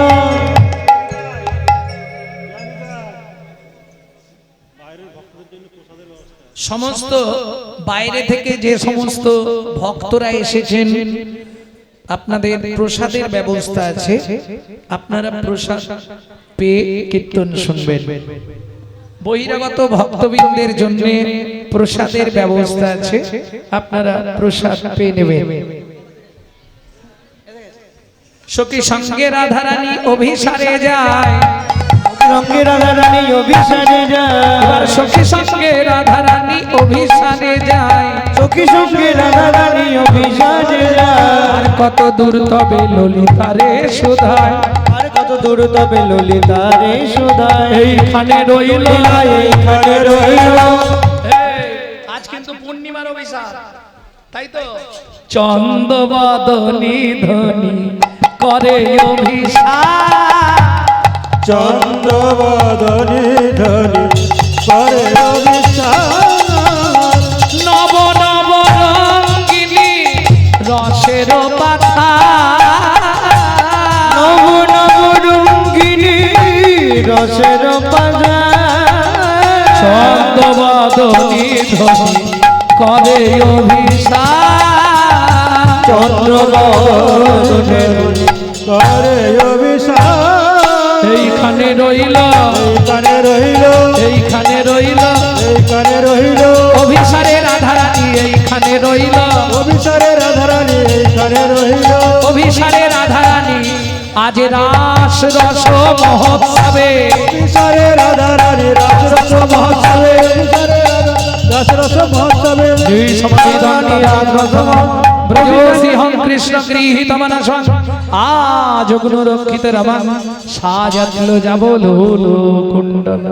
সমস্ত বাইরে থেকে যে সমস্ত ভক্তরা এসেছেন আপনাদের প্রসাদের ব্যবস্থা আছে আপনারা প্রসাদ পেয়ে কীর্তন শুনবেন বহিরাগত ভক্তবৃন্দের জন্য প্রসাদের ব্যবস্থা আছে আপনারা প্রসাদ পেয়ে নেবেন সখী সঙ্গে রাধারানী অভিসারে যায় সঙ্গে রাধারানী অভিসারে এবার যায় সখী সঙ্গে রাধারানী অভিসারে যায় সখী সঙ্গে রাধারানী অভিসারে যায় আর কত দূর তবে ললিতারে সুধায় আর কত দূর তবে ললিতারে সুধায় এইখানে রইল এইখানে রইল আজ কিন্তু পূর্ণিমার অভিসার তাই তো চন্দ্রবদনী ধনী করে অভিসার চন্দ্রবদনী ধনী করে অভিসার নব নব রঙ্গিনী রসের পাথা নব নব রঙ্গিনী রসের বাজার চন্দ্রবদনী ধনী করে অভিসার চন্দ্রবদনে করে অভিসার এইখানে রইল এইখানে রহিল এইখানে রইল এইখানে রহিল অভিসারে রাধারানী এইখানে রইল অভিসারে রাধারানী এইখানে রহিল অভিসারে রাধারানী আজ রাস রস মহোৎসবে অভিসারে রাধারানী রাজরস মহোৎসবে রাজরস মহোৎসবে ব্রজোসিহং কৃষ্ণ গৃহীত মনসং আজ গুণরক্ষিত রমং সাজাতলো যাব লোলো কুণ্ডল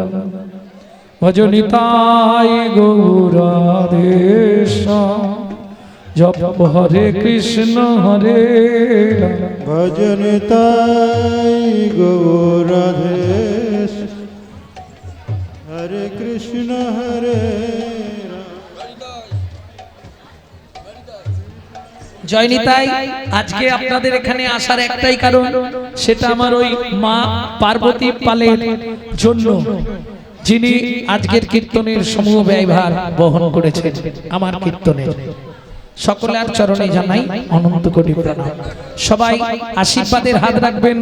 ভজনিতাই গৌরাধেশ জপ হরে কৃষ্ণ হরে রাম ভজন তাই গৌরাধেশ হরে কৃষ্ণ হরে রাম জয় নিতাই। আজকে আপনাদের এখানে আসার একটাই কারণ, সেটা আমার ওই মা পার্বতী পালের জন্য, যিনি আজকের কীর্তনের সমূহ ব্যয়ভার বহন করেছেন আমার কীর্তনের। সকলের চরণে জানাই অনন্ত কোটি প্রণাম। সবাই আশীর্বাদের হাত রাখবেন।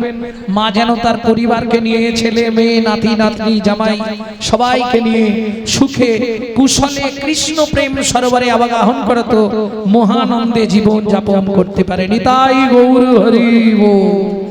মা যেন তার পরিবারকে নিয়ে, ছেলে মেয়ে নাতি নাতনি জামাই সবাইকে নিয়ে সুখে কুশলে কৃষ্ণ প্রেম সরোবরে আবাহন করত মহানন্দে জীবন যাপন করতে পারে। নিতাই গৌর হরি বল।